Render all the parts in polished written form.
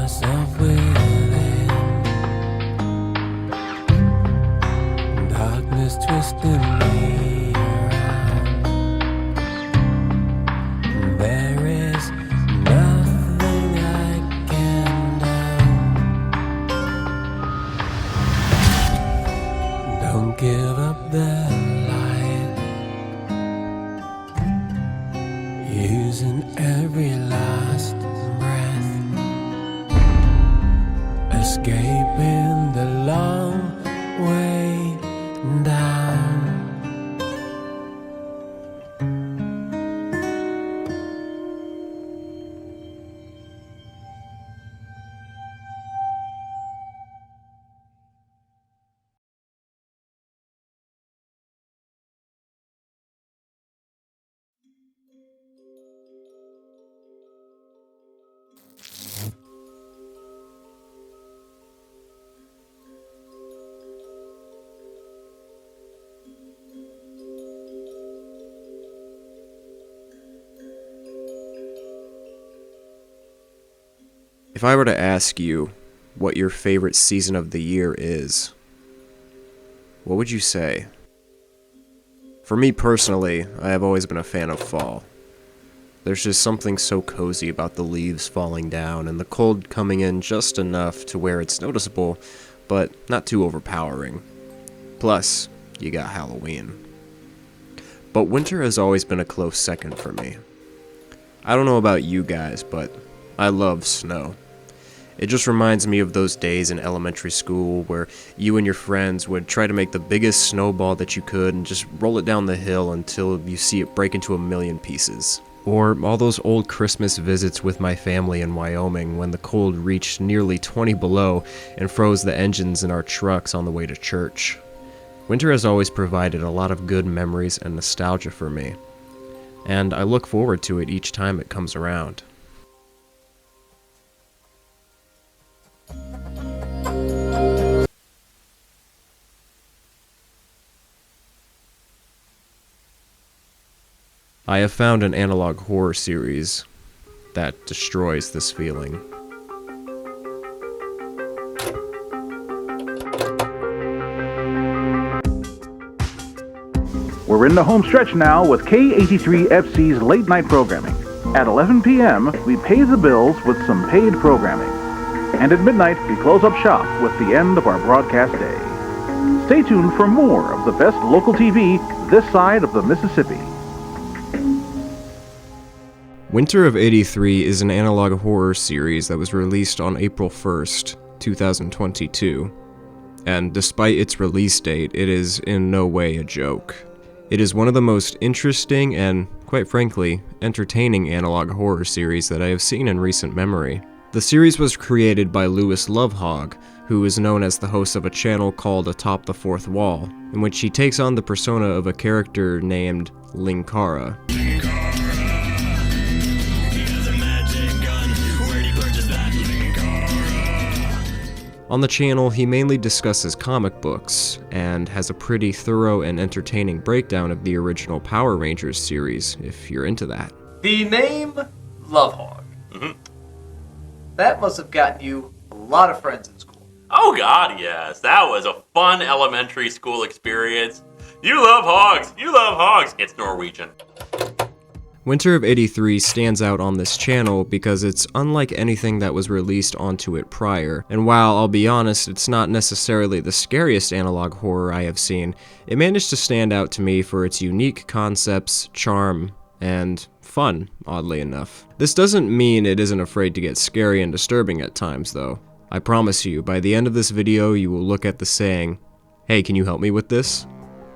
myself within. Darkness twisting me around. There is nothing I can do. Don't give up the light. Using every last breath. Escaping the long way down. If I were to ask you what your favorite season of the year is, what would you say? For me personally, I have always been a fan of fall. There's just something so cozy about the leaves falling down and the cold coming in just enough to where it's noticeable, but not too overpowering. Plus, you got Halloween. But winter has always been a close second for me. I don't know about you guys, but I love snow. It just reminds me of those days in elementary school where you and your friends would try to make the biggest snowball that you could and just roll it down the hill until you see it break into a million pieces. Or all those old Christmas visits with my family in Wyoming when the cold reached nearly 20 below and froze the engines in our trucks on the way to church. Winter has always provided a lot of good memories and nostalgia for me, and I look forward to it each time it comes around. I have found an analog horror series that destroys this feeling. We're in the home stretch now with K83FC's late night programming. At 11 p.m., we pay the bills with some paid programming. And at midnight, we close up shop with the end of our broadcast day. Stay tuned for more of the best local TV this side of the Mississippi. Winter of '83 is an analog horror series that was released on April 1st, 2022. And despite its release date, it is in no way a joke. It is one of the most interesting and, quite frankly, entertaining analog horror series that I have seen in recent memory. The series was created by Louis Lovehog, who is known as the host of a channel called Atop the Fourth Wall, in which he takes on the persona of a character named Linkara. On the channel, he mainly discusses comic books, and has a pretty thorough and entertaining breakdown of the original Power Rangers series, if you're into that. The name Lovehog. That must have gotten you a lot of friends in school. Oh god, yes. That was a fun elementary school experience. You love hogs! You love hogs! It's Norwegian. Winter of '83 stands out on this channel because it's unlike anything that was released onto it prior, and while I'll be honest, it's not necessarily the scariest analog horror I have seen, it managed to stand out to me for its unique concepts, charm, and fun, oddly enough. This doesn't mean it isn't afraid to get scary and disturbing at times, though. I promise you, by the end of this video, you will look at the saying, "Hey, can you help me with this?"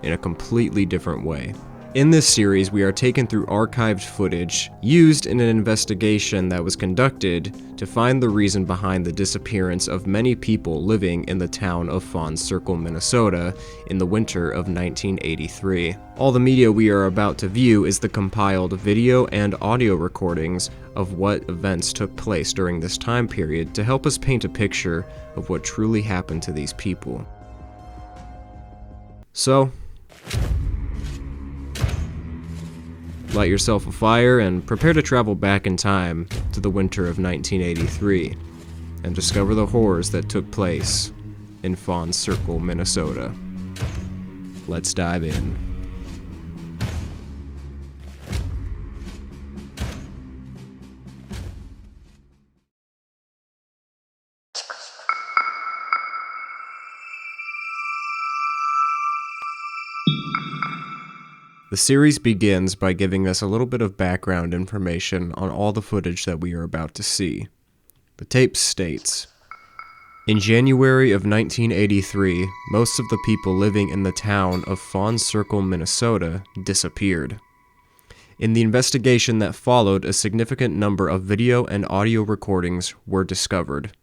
in a completely different way. In this series, we are taken through archived footage used in an investigation that was conducted to find the reason behind the disappearance of many people living in the town of Fawn's Circle, Minnesota in the winter of 1983. All the media we are about to view is the compiled video and audio recordings of what events took place during this time period to help us paint a picture of what truly happened to these people. So, light yourself a fire and prepare to travel back in time to the winter of 1983. and discover the horrors that took place in Fawn's Circle, Minnesota. Let's dive in. The series begins by giving us a little bit of background information on all the footage that we are about to see. The tape states, in January of 1983, most of the people living in the town of Fawn's Circle, Minnesota, disappeared. In the investigation that followed, a significant number of video and audio recordings were discovered.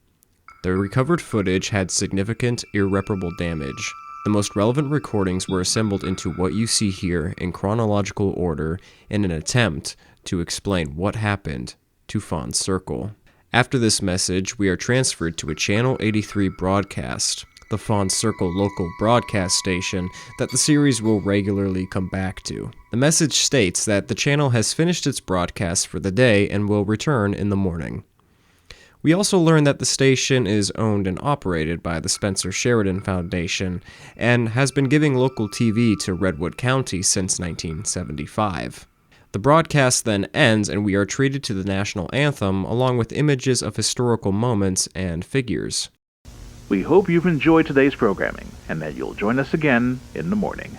The recovered footage had significant, irreparable damage. The most relevant recordings were assembled into what you see here in chronological order in an attempt to explain what happened to Fawn's Circle. After this message, we are transferred to a Channel 83 broadcast, the Fawn's Circle local broadcast station that the series will regularly come back to. The message states that the channel has finished its broadcast for the day and will return in the morning. We also learn that the station is owned and operated by the Spencer Sheridan Foundation and has been giving local TV to Redwood County since 1975. The broadcast then ends and we are treated to the national anthem along with images of historical moments and figures. We hope you've enjoyed today's programming and that you'll join us again in the morning.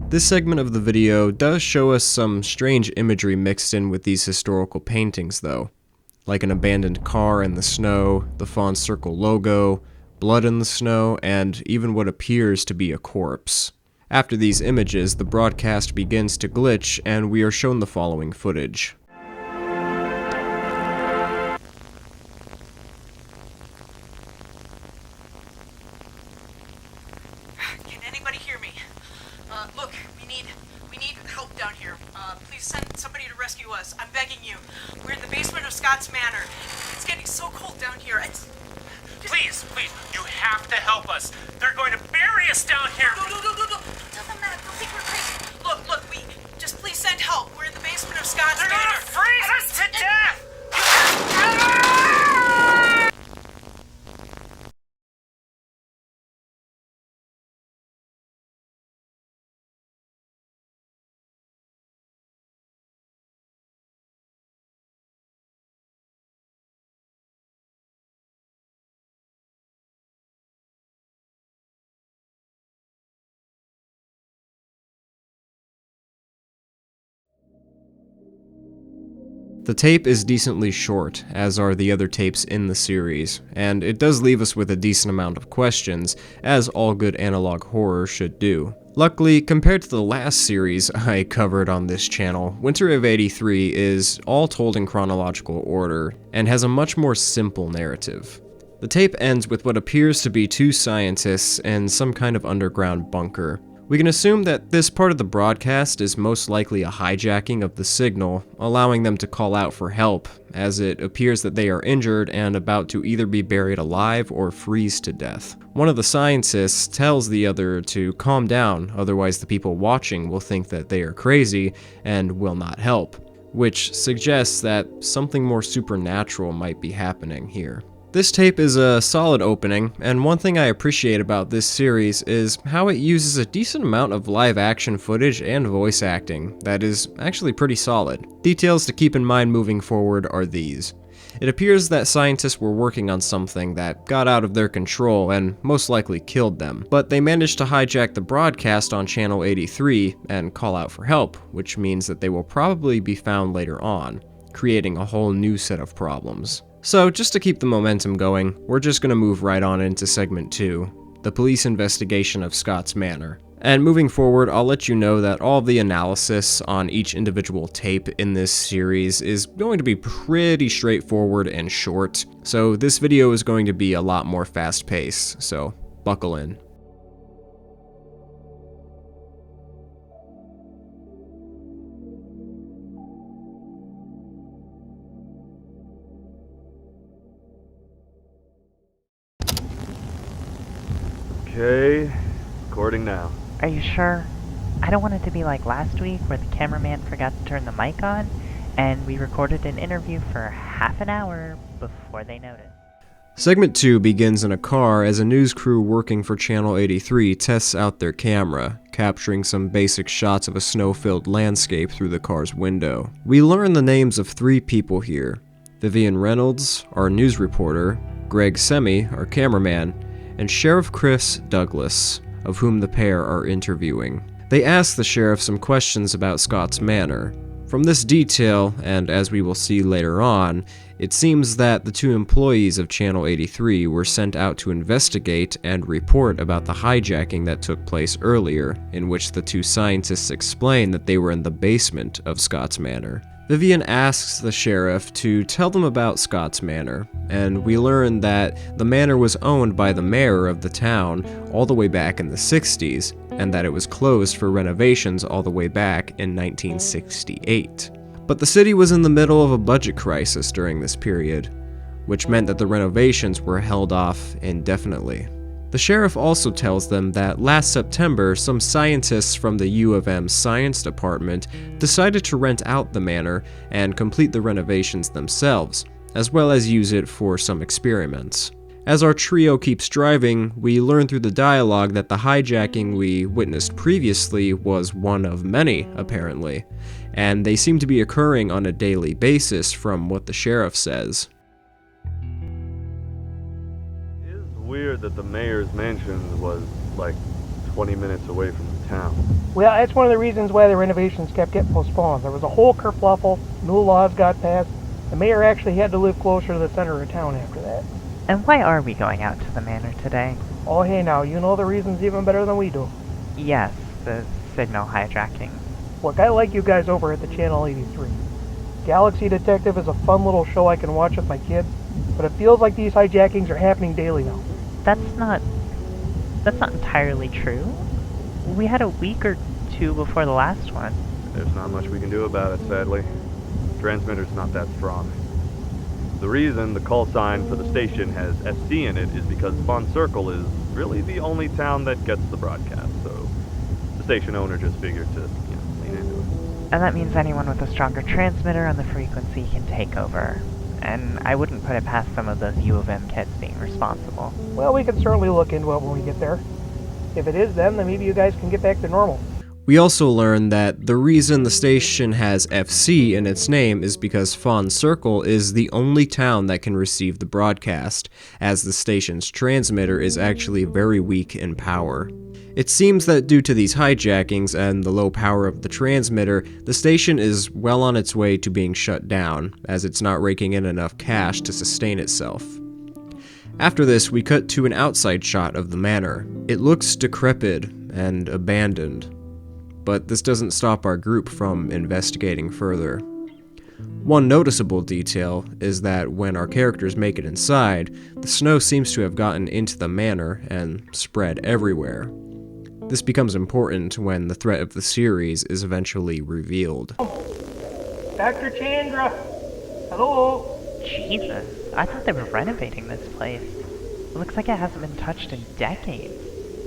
This segment of the video does show us some strange imagery mixed in with these historical paintings though, like an abandoned car in the snow, the Fawn's Circle logo, blood in the snow, and even what appears to be a corpse. After these images, the broadcast begins to glitch and we are shown the following footage. Can anybody hear me? Look, we need help down here. Please send somebody to rescue us. I'm begging you. We're in the basement of Scott's Manor. It's getting so cold down here. Please, you have to help us. They're going to bury us down here. No. Tell them that. They'll think we're crazy. Look, we just please send help. We're in the basement of Scott's They're Manor. gonna freeze us to death! The tape is decently short, as are the other tapes in the series, and it does leave us with a decent amount of questions, as all good analog horror should do. Luckily, compared to the last series I covered on this channel, Winter of '83 is all told in chronological order, and has a much more simple narrative. The tape ends with what appears to be two scientists in some kind of underground bunker. We can assume that this part of the broadcast is most likely a hijacking of the signal, allowing them to call out for help, as it appears that they are injured and about to either be buried alive or freeze to death. One of the scientists tells the other to calm down, otherwise the people watching will think that they are crazy and will not help, which suggests that something more supernatural might be happening here. This tape is a solid opening, and one thing I appreciate about this series is how it uses a decent amount of live action footage and voice acting that is actually pretty solid. Details to keep in mind moving forward are these. It appears that scientists were working on something that got out of their control and most likely killed them, but they managed to hijack the broadcast on Channel 83 and call out for help, which means that they will probably be found later on, creating a whole new set of problems. So just to keep the momentum going, we're just going to move right on into segment 2, the police investigation of Scott's Manor. And moving forward, I'll let you know that all of the analysis on each individual tape in this series is going to be pretty straightforward and short, so this video is going to be a lot more fast-paced, so buckle in. Okay, recording now. Are you sure? I don't want it to be like last week where the cameraman forgot to turn the mic on, and we recorded an interview for half an hour before they noticed. Segment 2 begins in a car as a news crew working for Channel 83 tests out their camera, capturing some basic shots of a snow-filled landscape through the car's window. We learn the names of 3 people here: Vivian Reynolds, our news reporter, Greg Semi, our cameraman, and Sheriff Chris Douglas, of whom the pair are interviewing. They ask the sheriff some questions about Scott's Manor. From this detail, and as we will see later on, it seems that the 2 employees of Channel 83 were sent out to investigate and report about the hijacking that took place earlier, in which the 2 scientists explain that they were in the basement of Scott's Manor. Vivian asks the sheriff to tell them about Scott's Manor, and we learn that the manor was owned by the mayor of the town all the way back in the 60s, and that it was closed for renovations all the way back in 1968. But the city was in the middle of a budget crisis during this period, which meant that the renovations were held off indefinitely. The sheriff also tells them that last September, some scientists from the U of M science department decided to rent out the manor and complete the renovations themselves, as well as use it for some experiments. As our trio keeps driving, we learn through the dialogue that the hijacking we witnessed previously was one of many, apparently, and they seem to be occurring on a daily basis from what the sheriff says. Weird that the mayor's mansion was like 20 minutes away from the town. Well, that's one of the reasons why the renovations kept getting postponed. There was a whole kerfluffle, new laws got passed. The mayor actually had to live closer to the center of town after that. And why are we going out to the manor today? Oh, hey now, you know the reasons even better than we do. Yes, the signal hijacking. Look, I like you guys over at the Channel 83. Galaxy Detective is a fun little show I can watch with my kids, but it feels like these hijackings are happening daily now. That's not entirely true. We had a week or 2 before the last one. There's not much we can do about it, sadly. The transmitter's not that strong. The reason the call sign for the station has FC in it is because Fawn Circle is really the only town that gets the broadcast, so the station owner just figured to, lean into it. And that means anyone with a stronger transmitter on the frequency can take over. And I wouldn't put it past some of those U of M kids being responsible. Well, we can certainly look into it when we get there. If it is them, then maybe you guys can get back to normal. We also learn that the reason the station has FC in its name is because Fawn Circle is the only town that can receive the broadcast, as the station's transmitter is actually very weak in power. It seems that due to these hijackings and the low power of the transmitter, the station is well on its way to being shut down, as it's not raking in enough cash to sustain itself. After this, we cut to an outside shot of the manor. It looks decrepit and abandoned, but this doesn't stop our group from investigating further. One noticeable detail is that when our characters make it inside, the snow seems to have gotten into the manor and spread everywhere. This becomes important when the threat of the series is eventually revealed. Dr. Chandra! Hello? Jesus, I thought they were renovating this place. It looks like it hasn't been touched in decades.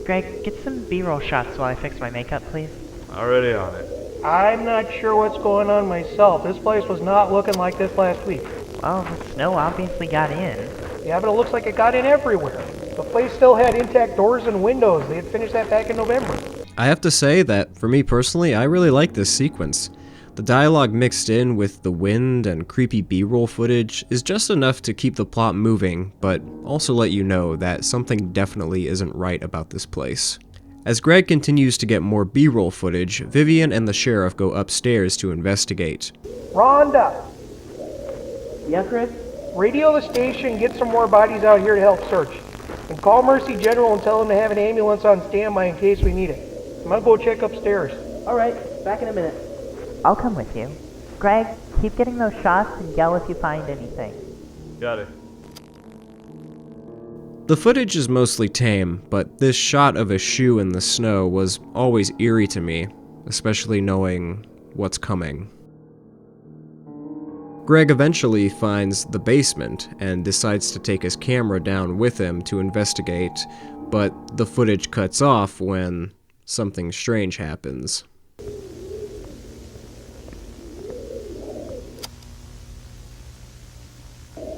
Greg, get some B-roll shots while I fix my makeup, please. Already on it. I'm not sure what's going on myself. This place was not looking like this last week. Well, the snow obviously got in. Yeah, but it looks like it got in everywhere. The place still had intact doors and windows. They had finished that back in November. I have to say that, for me personally, I really like this sequence. The dialogue mixed in with the wind and creepy B-roll footage is just enough to keep the plot moving, but also let you know that something definitely isn't right about this place. As Greg continues to get more B-roll footage, Vivian and the sheriff go upstairs to investigate. Rhonda! Yeah, Chris? Radio the station, get some more bodies out here to help search. And call Mercy General and tell them to have an ambulance on standby in case we need it. I'm gonna go check upstairs. Alright, back in a minute. I'll come with you. Greg, keep getting those shots and yell if you find anything. Got it. The footage is mostly tame, but this shot of a shoe in the snow was always eerie to me, especially knowing what's coming. Greg eventually finds the basement and decides to take his camera down with him to investigate, but the footage cuts off when something strange happens.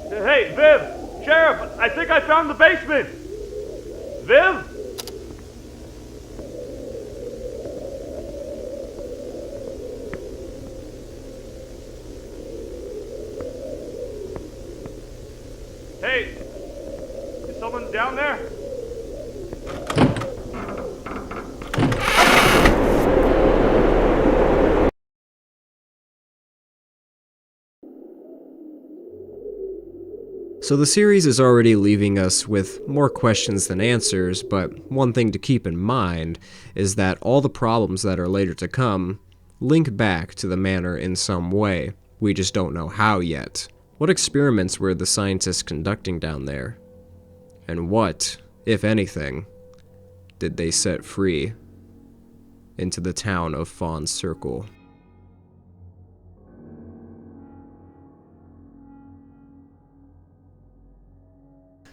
Hey, Viv! Sheriff, I think I found the basement! Viv? Hey! Is someone down there? So the series is already leaving us with more questions than answers, but one thing to keep in mind is that all the problems that are later to come link back to the Manor in some way. We just don't know how yet. What experiments were the scientists conducting down there? And what, if anything, did they set free into the town of Fawn's Circle?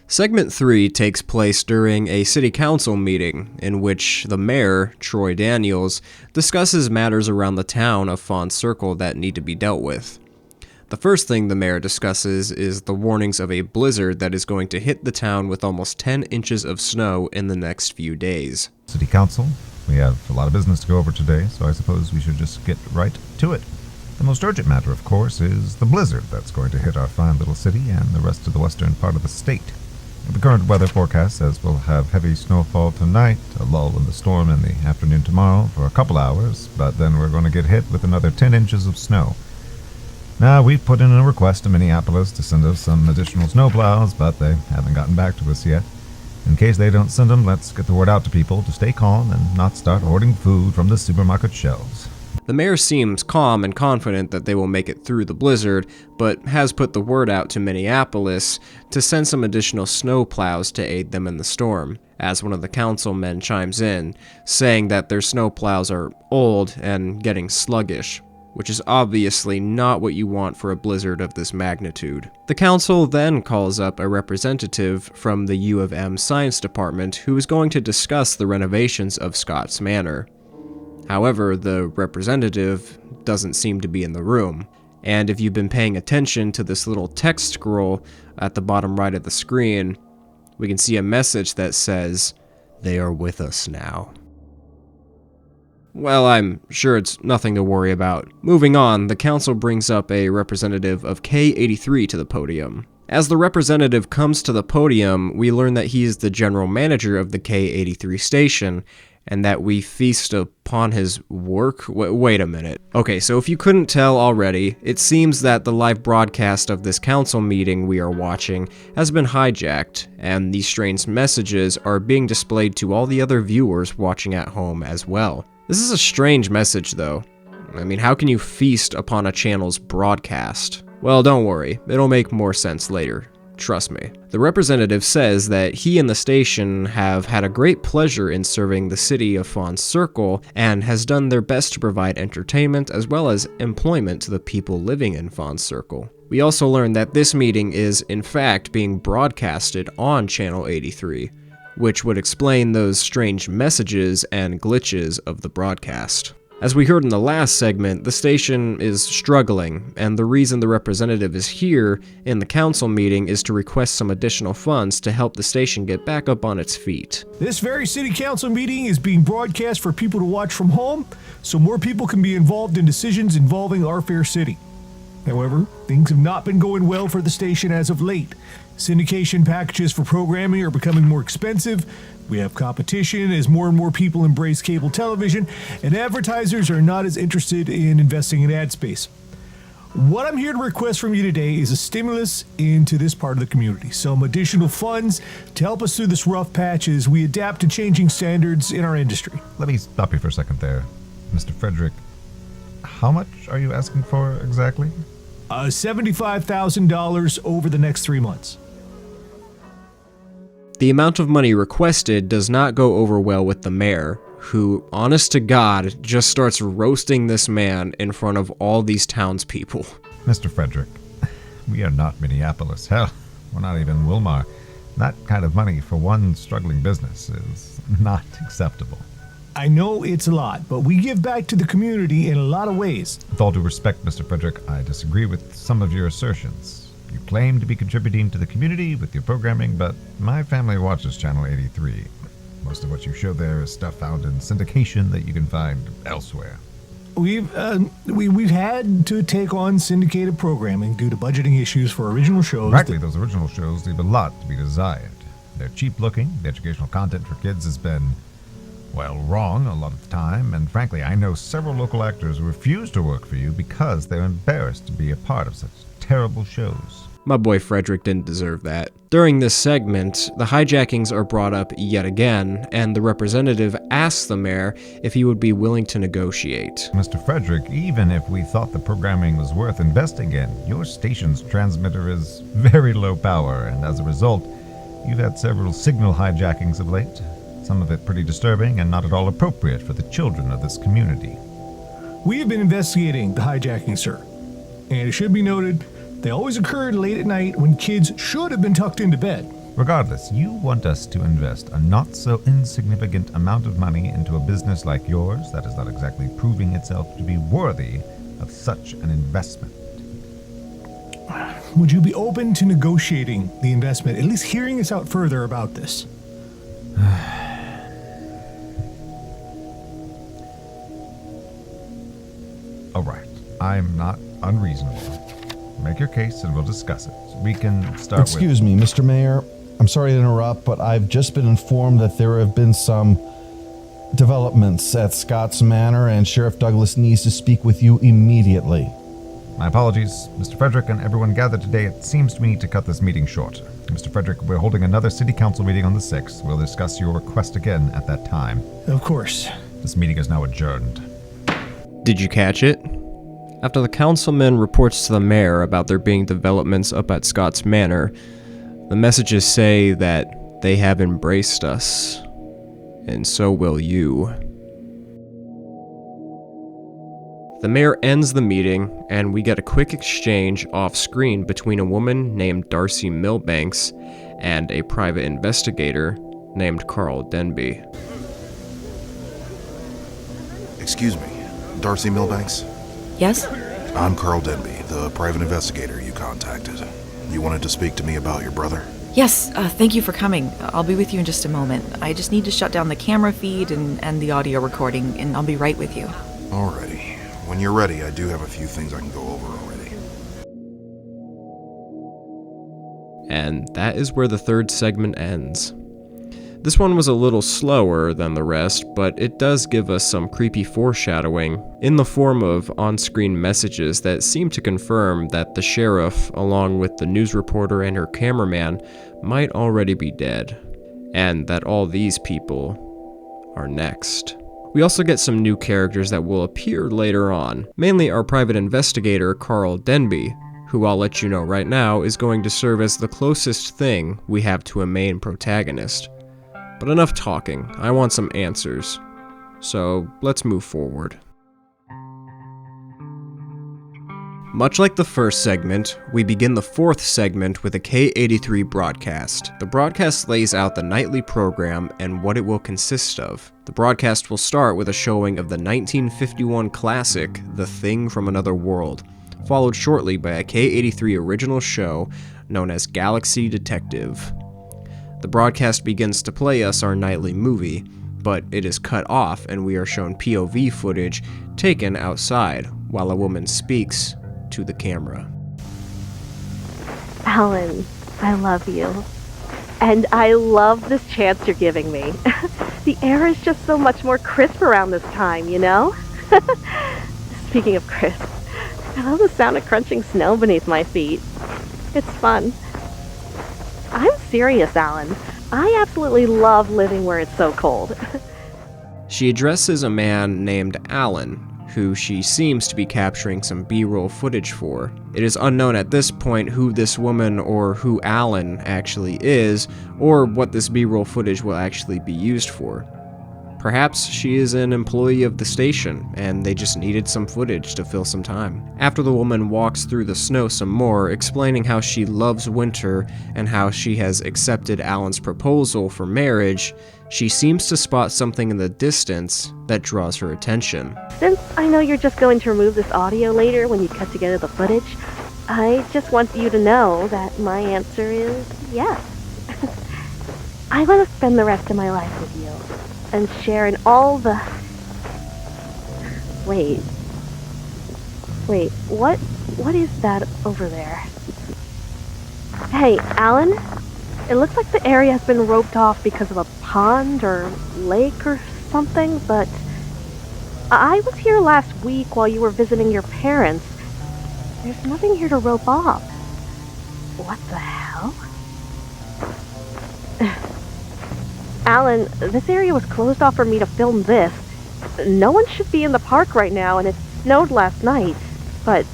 Segment 3 takes place during a city council meeting in which the mayor, Troy Daniels, discusses matters around the town of Fawn's Circle that need to be dealt with. The first thing the mayor discusses is the warnings of a blizzard that is going to hit the town with almost 10 inches of snow in the next few days. City Council, we have a lot of business to go over today, so I suppose we should just get right to it. The most urgent matter, of course, is the blizzard that's going to hit our fine little city and the rest of the western part of the state. The current weather forecast says we'll have heavy snowfall tonight, a lull in the storm in the afternoon tomorrow for a couple hours, but then we're going to get hit with another 10 inches of snow. Now, we've put in a request to Minneapolis to send us some additional snowplows, but they haven't gotten back to us yet. In case they don't send them, let's get the word out to people to stay calm and not start hoarding food from the supermarket shelves. The mayor seems calm and confident that they will make it through the blizzard, but has put the word out to Minneapolis to send some additional snowplows to aid them in the storm, as one of the councilmen chimes in, saying that their snowplows are old and getting sluggish, which is obviously not what you want for a blizzard of this magnitude. The council then calls up a representative from the U of M Science Department who is going to discuss the renovations of Scott's Manor. However, the representative doesn't seem to be in the room, and if you've been paying attention to this little text scroll at the bottom right of the screen, we can see a message that says, "They are with us now." Well, I'm sure it's nothing to worry about. Moving on, the council brings up a representative of K83 to the podium. As the representative comes to the podium, we learn that he is the general manager of the K83 station, and that we feast upon his work? Wait a minute. Okay, so if you couldn't tell already, it seems that the live broadcast of this council meeting we are watching has been hijacked, and these strange messages are being displayed to all the other viewers watching at home as well. This is a strange message, though. I mean, how can you feast upon a channel's broadcast? Well, don't worry, it'll make more sense later. Trust me. The representative says that he and the station have had a great pleasure in serving the city of Fawn's Circle and has done their best to provide entertainment as well as employment to the people living in Fawn's Circle. We also learned that this meeting is, in fact, being broadcasted on Channel 83, which would explain those strange messages and glitches of the broadcast. As we heard in the last segment, the station is struggling, and the reason the representative is here in the council meeting is to request some additional funds to help the station get back up on its feet. This very city council meeting is being broadcast for people to watch from home, so more people can be involved in decisions involving our fair city. However, things have not been going well for the station as of late. Syndication packages for programming are becoming more expensive, we have competition as more and more people embrace cable television, and advertisers are not as interested in investing in ad space. What I'm here to request from you today is a stimulus into this part of the community, some additional funds to help us through this rough patch as we adapt to changing standards in our industry. Let me stop you for a second there. Mr. Frederick, how much are you asking for exactly? $75,000 over the next 3 months. The amount of money requested does not go over well with the mayor, who, honest to God, just starts roasting this man in front of all these townspeople. Mr. Frederick, we are not Minneapolis. Hell, we're not even Wilmar. That kind of money for one struggling business is not acceptable. I know it's a lot, but we give back to the community in a lot of ways. With all due respect, Mr. Frederick, I disagree with some of your assertions. You claim to be contributing to the community with your programming, but my family watches Channel 83. Most of what you show there is stuff found in syndication that you can find elsewhere. We've had to take on syndicated programming due to budgeting issues for original shows. Frankly, those original shows leave a lot to be desired. They're cheap looking, the educational content for kids has been, well, wrong a lot of the time, and frankly, I know several local actors who refuse to work for you because they're embarrassed to be a part of such terrible shows. My boy Frederick didn't deserve that. During this segment, the hijackings are brought up yet again, and the representative asks the mayor if he would be willing to negotiate. Mr. Frederick, even if we thought the programming was worth investing in, your station's transmitter is very low power, and as a result, you've had several signal hijackings of late. Some of it pretty disturbing and not at all appropriate for the children of this community. We have been investigating the hijacking, sir. And it should be noted, they always occurred late at night when kids should have been tucked into bed. Regardless, you want us to invest a not-so-insignificant amount of money into a business like yours that is not exactly proving itself to be worthy of such an investment. Would you be open to negotiating the investment, at least hearing us out further about this? All right, I'm not unreasonable. Make your case and we'll discuss it. We can start Excuse me, Mr. Mayor. I'm sorry to interrupt, but I've just been informed that there have been some developments at Scott's Manor, and Sheriff Douglas needs to speak with you immediately. My apologies, Mr. Frederick and everyone gathered today. It seems to me to cut this meeting short. Mr. Frederick, we're holding another city council meeting on the 6th. We'll discuss your request again at that time. Of course. This meeting is now adjourned. Did you catch it? After the councilman reports to the mayor about there being developments up at Scott's Manor, the messages say that they have embraced us, and so will you. The mayor ends the meeting, and we get a quick exchange off-screen between a woman named Darcy Milbanks and a private investigator named Carl Denby. Excuse me, Darcy Milbanks? Yes? I'm Carl Denby, the private investigator you contacted. You wanted to speak to me about your brother? Yes, thank you for coming. I'll be with you in just a moment. I just need to shut down the camera feed and the audio recording, and I'll be right with you. Alrighty. When you're ready, I do have a few things I can go over already. And that is where the third segment ends. This one was a little slower than the rest, but it does give us some creepy foreshadowing in the form of on-screen messages that seem to confirm that the sheriff, along with the news reporter and her cameraman, might already be dead, and that all these people are next. We also get some new characters that will appear later on, mainly our private investigator Carl Denby, who I'll let you know right now is going to serve as the closest thing we have to a main protagonist. But enough talking, I want some answers. So let's move forward. Much like the first segment, we begin the fourth segment with a K83 broadcast. The broadcast lays out the nightly program and what it will consist of. The broadcast will start with a showing of the 1951 classic, The Thing from Another World, followed shortly by a K83 original show known as Galaxy Detective. The broadcast begins to play us our nightly movie, but it is cut off and we are shown POV footage taken outside while a woman speaks to the camera. Alan, I love you. And I love this chance you're giving me. The air is just so much more crisp around this time, you know? Speaking of crisp, I love the sound of crunching snow beneath my feet. It's fun. I'm serious, Alan. I absolutely love living where it's so cold. She addresses a man named Alan, who she seems to be capturing some B-roll footage for. It is unknown at this point who this woman or who Alan actually is, or what this B-roll footage will actually be used for. Perhaps she is an employee of the station, and they just needed some footage to fill some time. After the woman walks through the snow some more, explaining how she loves winter and how she has accepted Alan's proposal for marriage, she seems to spot something in the distance that draws her attention. Since I know you're just going to remove this audio later when you cut together the footage, I just want you to know that my answer is yes. I want to spend the rest of my life with you. And share in all the... Wait, what is that over there? Hey, Alan? It looks like the area has been roped off because of a pond or lake or something, but I was here last week while you were visiting your parents. There's nothing here to rope off. What the hell? Alan, this area was closed off for me to film this. No one should be in the park right now, and it snowed last night. But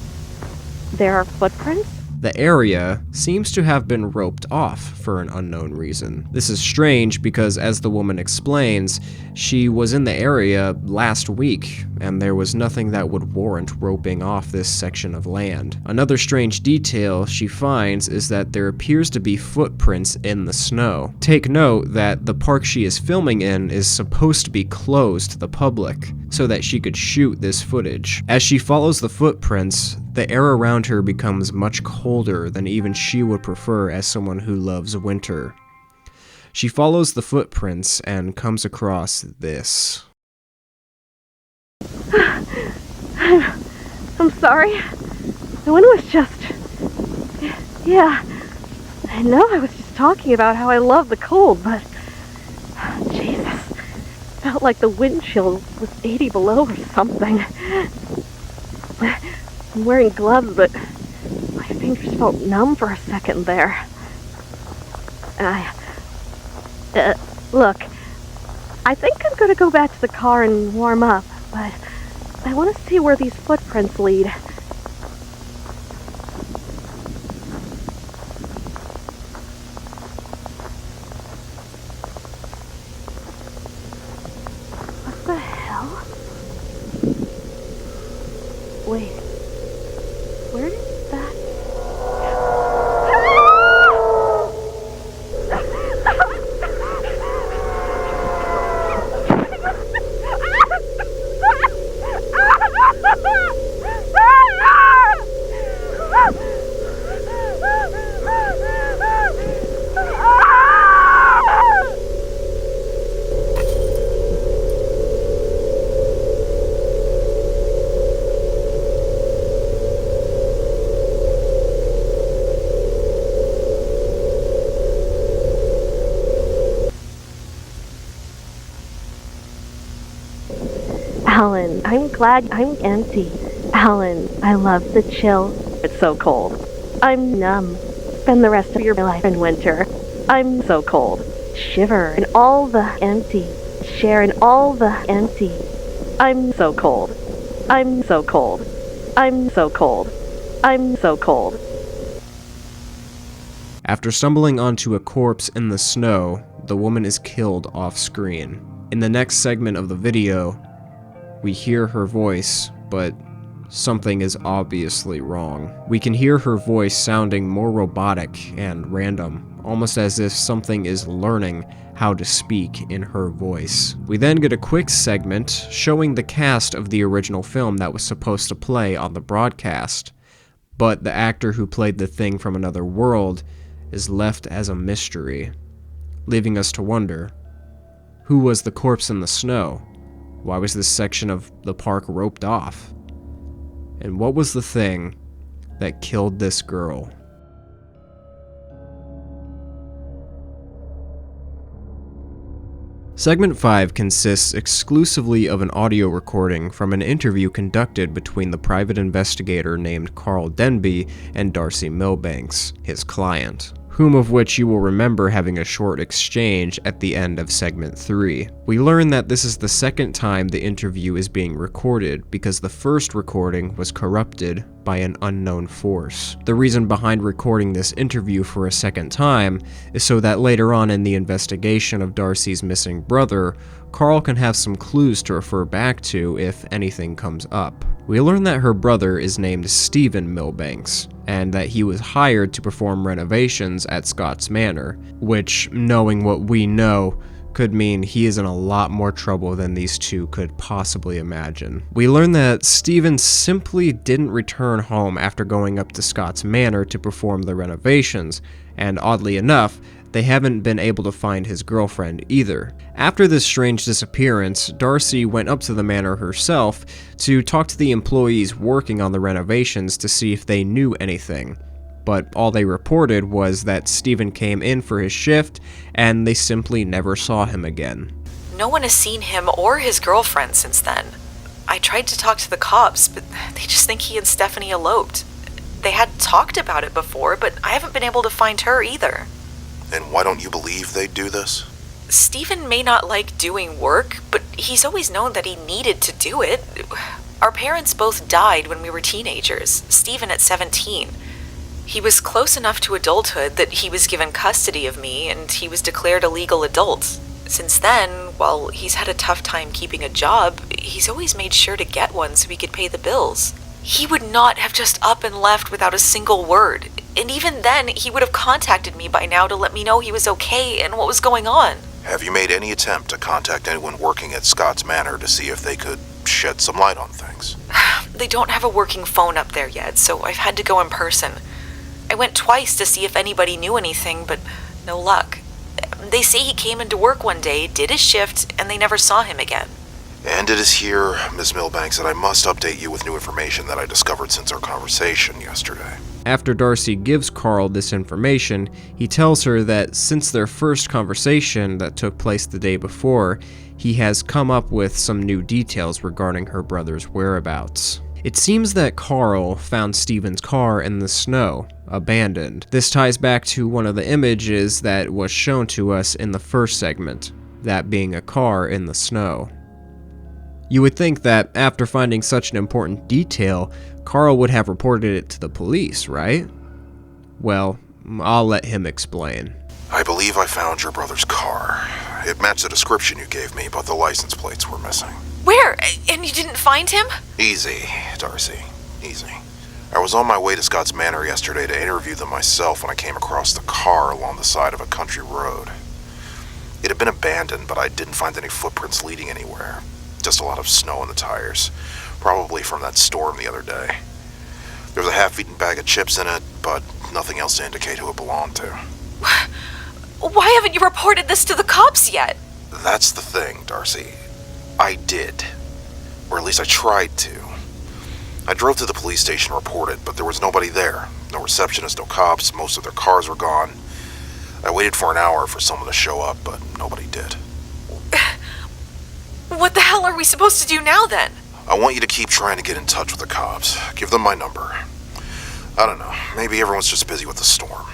there are footprints? The area seems to have been roped off for an unknown reason. This is strange because, as the woman explains, she was in the area last week, and there was nothing that would warrant roping off this section of land. Another strange detail she finds is that there appears to be footprints in the snow. Take note that the park she is filming in is supposed to be closed to the public, so that she could shoot this footage. As she follows the footprints, the air around her becomes much colder than even she would prefer as someone who loves winter. She follows the footprints and comes across this. I'm sorry. The wind was just... Yeah. I know I was just talking about how I love the cold, but... Jesus. Felt like the wind chill was 80 below or something. I'm wearing gloves, but my fingers felt numb for a second there. Look, I think I'm gonna go back to the car and warm up, but I want to see where these footprints lead. What the hell? Wait. Where did that... Alan, I'm glad I'm empty. Alan, I love the chill. It's so cold. I'm numb. Spend the rest of your life in winter. I'm so cold. Shiver in all the empty. Share in all the empty. I'm so cold. I'm so cold. I'm so cold. I'm so cold. After stumbling onto a corpse in the snow, the woman is killed off-screen. In the next segment of the video, we hear her voice, but something is obviously wrong. We can hear her voice sounding more robotic and random, almost as if something is learning how to speak in her voice. We then get a quick segment showing the cast of the original film that was supposed to play on the broadcast, but the actor who played the thing from another world is left as a mystery, leaving us to wonder, Who was the corpse in the snow? Why was this section of the park roped off? And what was the thing that killed this girl? Segment 5 consists exclusively of an audio recording from an interview conducted between the private investigator named Carl Denby and Darcy Milbanks, his client, whom of which you will remember having a short exchange at the end of Segment 3. We learn that this is the second time the interview is being recorded because the first recording was corrupted by an unknown force. The reason behind recording this interview for a second time is so that later on in the investigation of Darcy's missing brother, Carl can have some clues to refer back to if anything comes up. We learn that her brother is named Stephen Milbanks, and that he was hired to perform renovations at Scott's Manor, which, knowing what we know, could mean he is in a lot more trouble than these two could possibly imagine. We learn that Stephen simply didn't return home after going up to Scott's Manor to perform the renovations, and oddly enough, they haven't been able to find his girlfriend either. After this strange disappearance, Darcy went up to the manor herself to talk to the employees working on the renovations to see if they knew anything. But all they reported was that Stephen came in for his shift and they simply never saw him again. No one has seen him or his girlfriend since then. I tried to talk to the cops, but they just think he and Stephanie eloped. They had talked about it before, but I haven't been able to find her either. And why don't you believe they'd do this? Stephen may not like doing work, but he's always known that he needed to do it. Our parents both died when we were teenagers, Stephen at 17. He was close enough to adulthood that he was given custody of me, and he was declared a legal adult. Since then, while he's had a tough time keeping a job, he's always made sure to get one so he could pay the bills. He would not have just up and left without a single word, and even then, he would have contacted me by now to let me know he was okay and what was going on. Have you made any attempt to contact anyone working at Scott's Manor to see if they could shed some light on things? They don't have a working phone up there yet, so I've had to go in person. I went twice to see if anybody knew anything, but no luck. They say he came into work one day, did his shift, and they never saw him again. And it is here, Miss Milbanks, that I must update you with new information that I discovered since our conversation yesterday. After Darcy gives Carl this information, he tells her that since their first conversation that took place the day before, he has come up with some new details regarding her brother's whereabouts. It seems that Carl found Stephen's car in the snow, abandoned. This ties back to one of the images that was shown to us in the first segment, that being a car in the snow. You would think that after finding such an important detail, Carl would have reported it to the police, right? Well, I'll let him explain. I believe I found your brother's car. It matched the description you gave me, but the license plates were missing. Where? And you didn't find him? Easy, Darcy. Easy. I was on my way to Scott's Manor yesterday to interview them myself when I came across the car along the side of a country road. It had been abandoned, but I didn't find any footprints leading anywhere. Just a lot of snow in the tires, probably from that storm the other day. There was a half-eaten bag of chips in it, but nothing else to indicate who it belonged to. Why haven't you reported this to the cops yet? That's the thing, Darcy. I did. Or at least I tried to. I drove to the police station and reported, but there was nobody there. No receptionist, no cops, most of their cars were gone. I waited for an hour for someone to show up, but nobody did. What the hell are we supposed to do now then? I want you to keep trying to get in touch with the cops. Give them my number. I don't know, maybe everyone's just busy with the storm.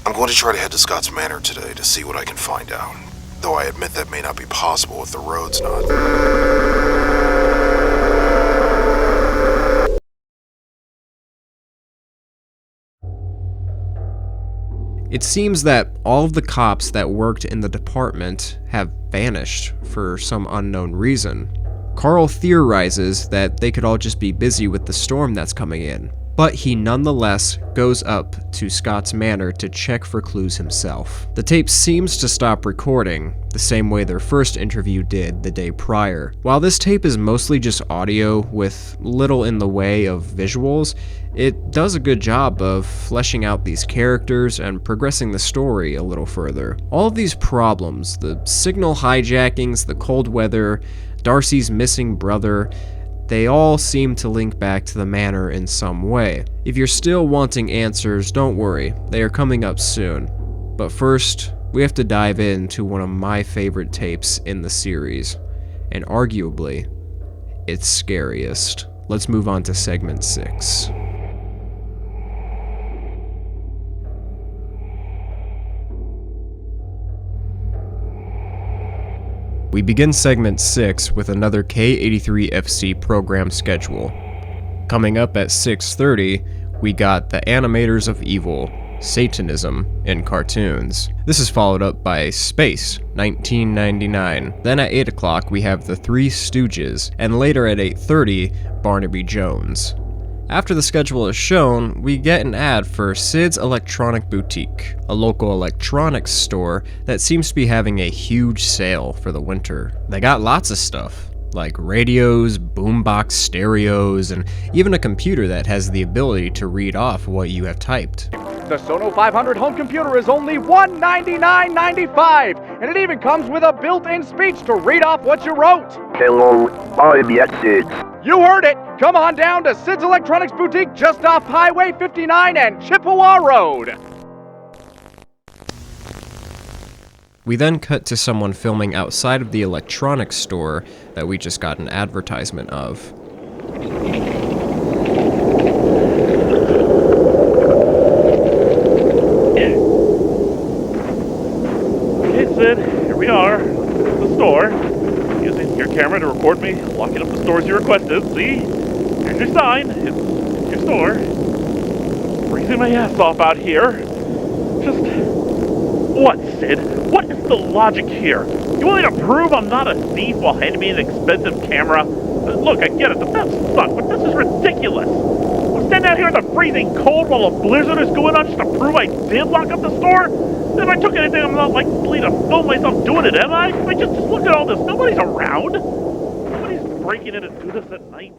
I'm going to try to head to Scott's Manor today to see what I can find out. Though I admit that may not be possible if the road's not... It seems that all of the cops that worked in the department have vanished for some unknown reason. Carl theorizes that they could all just be busy with the storm that's coming in, but he nonetheless goes up to Scott's Manor to check for clues himself. The tape seems to stop recording, the same way their first interview did the day prior. While this tape is mostly just audio with little in the way of visuals, it does a good job of fleshing out these characters and progressing the story a little further. All of these problems, the signal hijackings, the cold weather, Darcy's missing brother, they all seem to link back to the manor in some way. If you're still wanting answers, don't worry, they are coming up soon. But first, we have to dive into one of my favorite tapes in the series, and arguably, its scariest. Let's move on to segment 6. We begin segment 6 with another K83FC program schedule. Coming up at 6:30, we got The Animators of Evil, Satanism in Cartoons. This is followed up by Space, 1999. Then at 8 o'clock, we have The Three Stooges, and later at 8:30, Barnaby Jones. After the schedule is shown, we get an ad for Sid's Electronic Boutique, a local electronics store that seems to be having a huge sale for the winter. They got lots of stuff, like radios, boombox stereos, and even a computer that has the ability to read off what you have typed. The Sono 500 home computer is only $199.95, and it even comes with a built-in speech to read off what you wrote. Hello, I'm Sid. You heard it! Come on down to Sid's Electronics Boutique just off Highway 59 and Chippewa Road. We then cut to someone filming outside of the electronics store that we just got an advertisement of. Okay, Sid, here we are. The store. Using your camera to record me locking up the stores you requested. See? Here's your sign. It's your store. Freezing my ass off out here. Just... What, Sid? What is the logic here? You want me to prove I'm not a thief while handing me an expensive camera? Look, I get it. The maps suck, but this is ridiculous. I'm standing out here in the freezing cold while a blizzard is going on just to prove I did lock up the store? If I took anything, I'm not likely to film myself doing it, am I? I mean, just look at all this. Nobody's around. Nobody's breaking in to do this at night.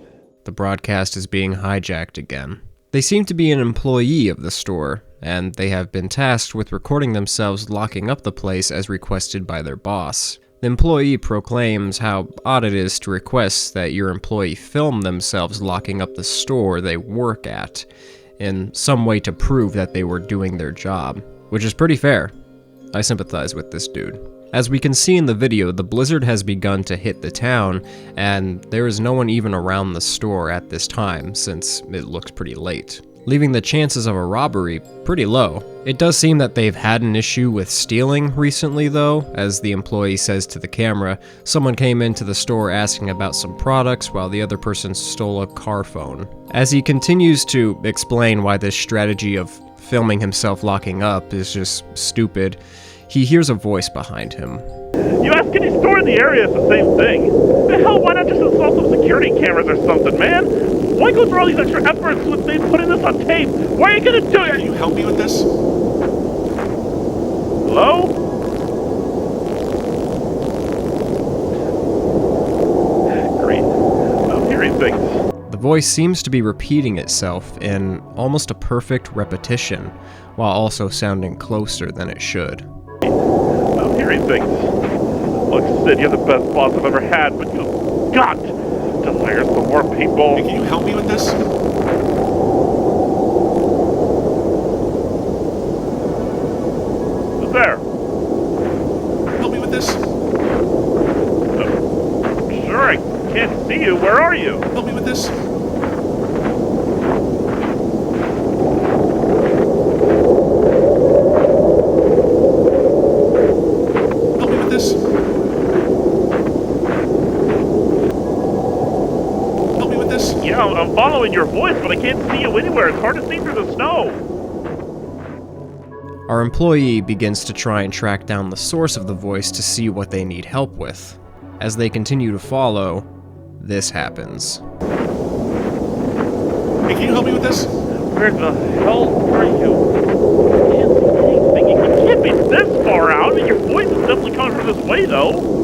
The broadcast is being hijacked again. They seem to be an employee of the store, and they have been tasked with recording themselves locking up the place as requested by their boss. The employee proclaims how odd it is to request that your employee film themselves locking up the store they work at, in some way to prove that they were doing their job. Which is pretty fair. I sympathize with this dude. As we can see in the video, the blizzard has begun to hit the town, and there is no one even around the store at this time, since it looks pretty late, leaving the chances of a robbery pretty low. It does seem that they've had an issue with stealing recently though, as the employee says to the camera. Someone came into the store asking about some products while the other person stole a car phone. As he continues to explain why this strategy of filming himself locking up is just stupid, he hears a voice behind him. You ask any store in the area, it's the same thing. The hell, why not just install some security cameras or something, man? Why go through all these extra efforts with me putting this on tape? Why are you gonna do it? Can you help me with this? Hello? Great. I'm hearing things. The voice seems to be repeating itself in almost a perfect repetition, while also sounding closer than it should. I'm hearing things. Look, Sid, you're the best boss I've ever had, but you've got to hire some more people. Hey, can you help me with this? Who's there? Help me with this? Sure, I can't see you. Where are you? Help me with this? Help me with this? Help me with this? Yeah, I'm following your voice, but I can't see you anywhere. It's hard to see through the snow. Our employee begins to try and track down the source of the voice to see what they need help with. As they continue to follow, this happens. Hey, can you help me with this? Where the hell are you? You can't be this far out. Your voice is definitely coming from this way, though.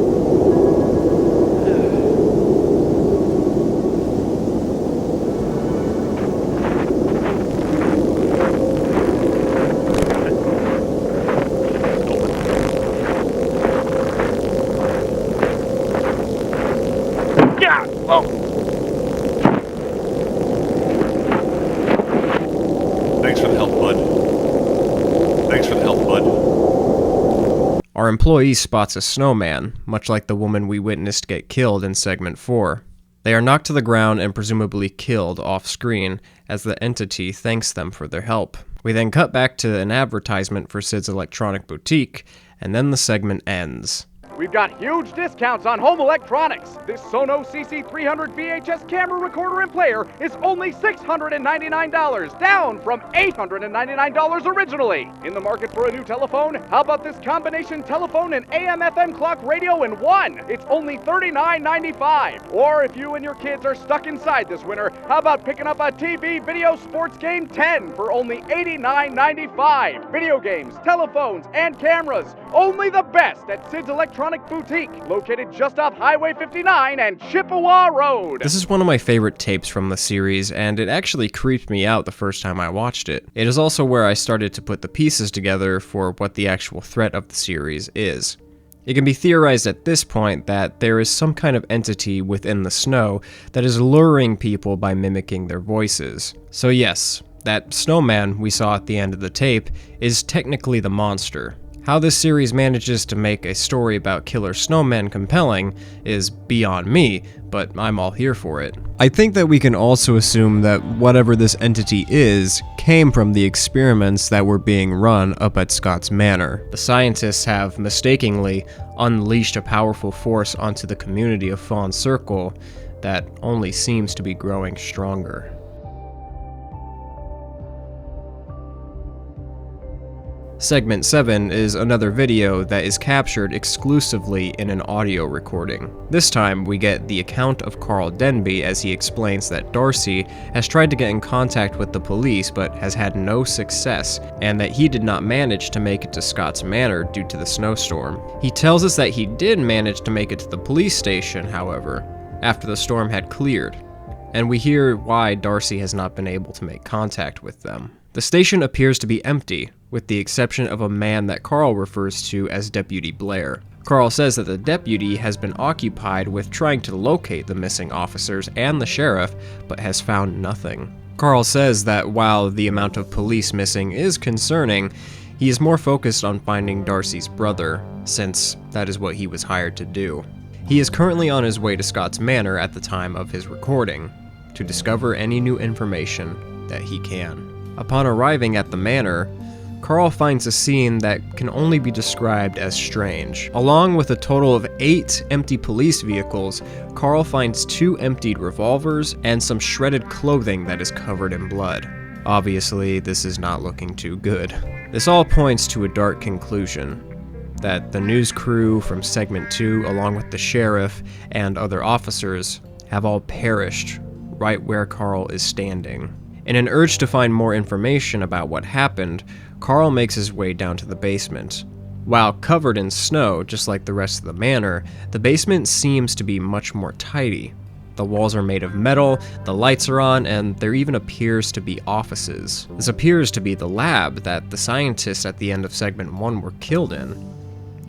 Our employee spots a snowman, much like the woman we witnessed get killed in segment 4. They are knocked to the ground and presumably killed off-screen, as the entity thanks them for their help. We then cut back to an advertisement for Sid's Electronic Boutique, and then the segment ends. We've got huge discounts on home electronics. This Sonos CC300 VHS camera recorder and player is only $699, down from $899 originally. In the market for a new telephone? How about this combination telephone and AM/FM clock radio in one? It's only $39.95. Or if you and your kids are stuck inside this winter, how about picking up a TV Video Sports Game 10 for only $89.95? Video games, telephones, and cameras. Only the best at Sid's Electronic Boutique, located just off Highway 59 and Chippewa Road. This is one of my favorite tapes from the series, and it actually creeped me out the first time I watched it. It is also where I started to put the pieces together for what the actual threat of the series is. It can be theorized at this point that there is some kind of entity within the snow that is luring people by mimicking their voices. So yes, that snowman we saw at the end of the tape is technically the monster. How this series manages to make a story about killer snowmen compelling is beyond me, but I'm all here for it. I think that we can also assume that whatever this entity is came from the experiments that were being run up at Scott's Manor. The scientists have mistakenly unleashed a powerful force onto the community of Fawn Circle that only seems to be growing stronger. Segment 7 is another video that is captured exclusively in an audio recording. This time, we get the account of Carl Denby as he explains that Darcy has tried to get in contact with the police but has had no success, and that he did not manage to make it to Scott's Manor due to the snowstorm. He tells us that he did manage to make it to the police station, however, after the storm had cleared, and we hear why Darcy has not been able to make contact with them. The station appears to be empty, with the exception of a man that Carl refers to as Deputy Blair. Carl says that the deputy has been occupied with trying to locate the missing officers and the sheriff, but has found nothing. Carl says that while the amount of police missing is concerning, he is more focused on finding Darcy's brother, since that is what he was hired to do. He is currently on his way to Scott's Manor at the time of his recording, to discover any new information that he can. Upon arriving at the manor, Carl finds a scene that can only be described as strange. Along with a total of 8 empty police vehicles, Carl finds 2 emptied revolvers and some shredded clothing that is covered in blood. Obviously, this is not looking too good. This all points to a dark conclusion, that the news crew from Segment 2, along with the sheriff and other officers, have all perished right where Carl is standing. In an urge to find more information about what happened, Carl makes his way down to the basement. While covered in snow, just like the rest of the manor, the basement seems to be much more tidy. The walls are made of metal, the lights are on, and there even appears to be offices. This appears to be the lab that the scientists at the end of Segment 1 were killed in,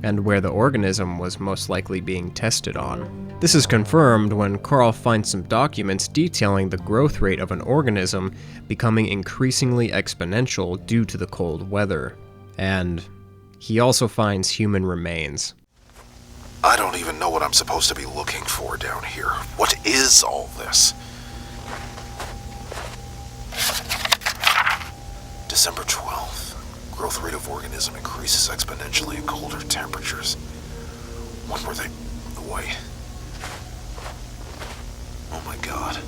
and where the organism was most likely being tested on. This is confirmed when Carl finds some documents detailing the growth rate of an organism becoming increasingly exponential due to the cold weather. And he also finds human remains. I don't even know what I'm supposed to be looking for down here. What is all this? December 12th. Growth rate of organism increases exponentially at colder temperatures. When were they away? Oh my god.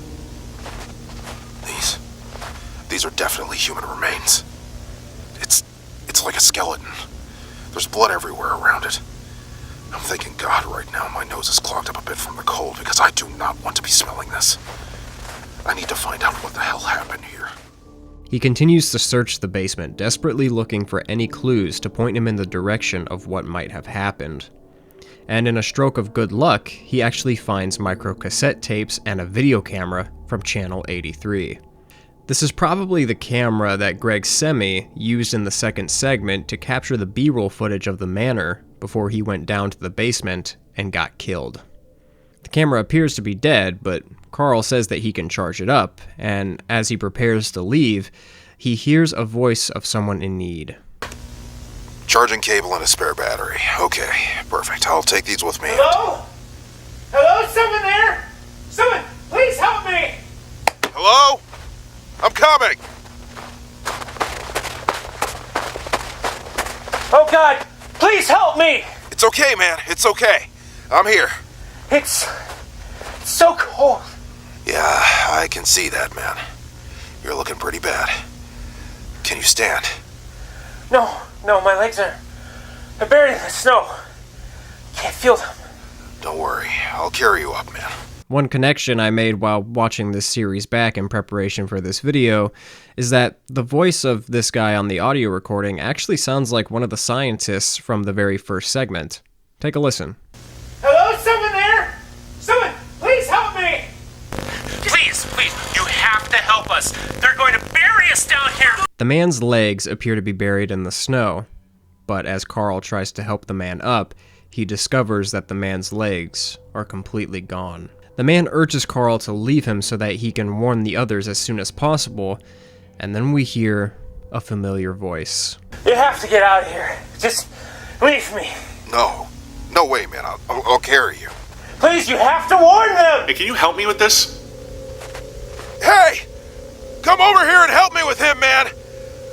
These are definitely human remains. It's like a skeleton. There's blood everywhere around it. I'm thanking God right now my nose is clogged up a bit from the cold because I do not want to be smelling this. I need to find out what the hell happened here. He continues to search the basement, desperately looking for any clues to point him in the direction of what might have happened. And in a stroke of good luck, he actually finds microcassette tapes and a video camera from Channel 83. This is probably the camera that Greg Semi used in the second segment to capture the B-roll footage of the manor before he went down to the basement and got killed. The camera appears to be dead, but Carl says that he can charge it up, and as he prepares to leave, he hears a voice of someone in need. Charging cable and a spare battery. Okay, perfect. I'll take these with me. Hello? Hello? Someone there? Someone, please help me! Hello? I'm coming! Oh God, please help me! It's okay, man. It's okay. I'm here. It's so cold. Yeah, I can see that, man. You're looking pretty bad. Can you stand? No, my legs are buried in the snow. Can't feel them. Don't worry, I'll carry you up, man. One connection I made while watching this series back in preparation for this video is that the voice of this guy on the audio recording actually sounds like one of the scientists from the very first segment. Take a listen. Hello, someone there? Someone, please help me! Please, you have to help us. They're going to bury us down here. The man's legs appear to be buried in the snow, but as Carl tries to help the man up, he discovers that the man's legs are completely gone. The man urges Carl to leave him so that he can warn the others as soon as possible, and then we hear a familiar voice. You have to get out of here. Just leave me. No way, man. I'll carry you. Please, you have to warn them! Hey, can you help me with this? Hey! Come over here and help me with him, man!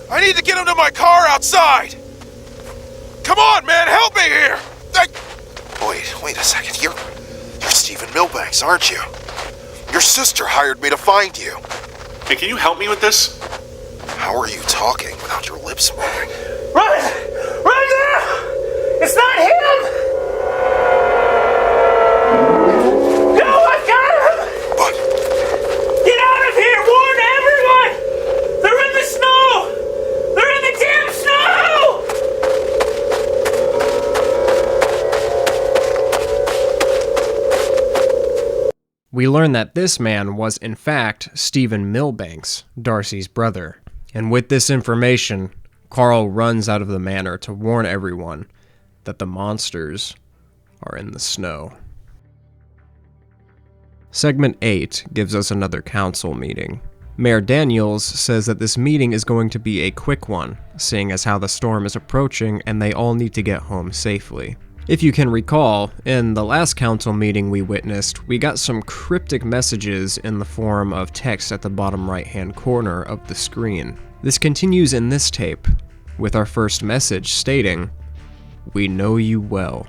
I need to get him to my car outside! Come on, man, help me here! Wait a second. You're Stephen Milbanks, aren't you? Your sister hired me to find you. Hey, can you help me with this? How are you talking without your lips moving? Run! Run now! It's not him! No, I've got him! But... Get out of here! Warn everyone! They're in the snow! They're in the damn snow! We learn that this man was in fact Stephen Milbanks, Darcy's brother. And with this information, Carl runs out of the manor to warn everyone that the monsters are in the snow. Segment 8 gives us another council meeting. Mayor Daniels says that this meeting is going to be a quick one, seeing as how the storm is approaching and they all need to get home safely. If you can recall, in the last council meeting we witnessed, we got some cryptic messages in the form of text at the bottom right-hand corner of the screen. This continues in this tape, with our first message stating, "We know you well."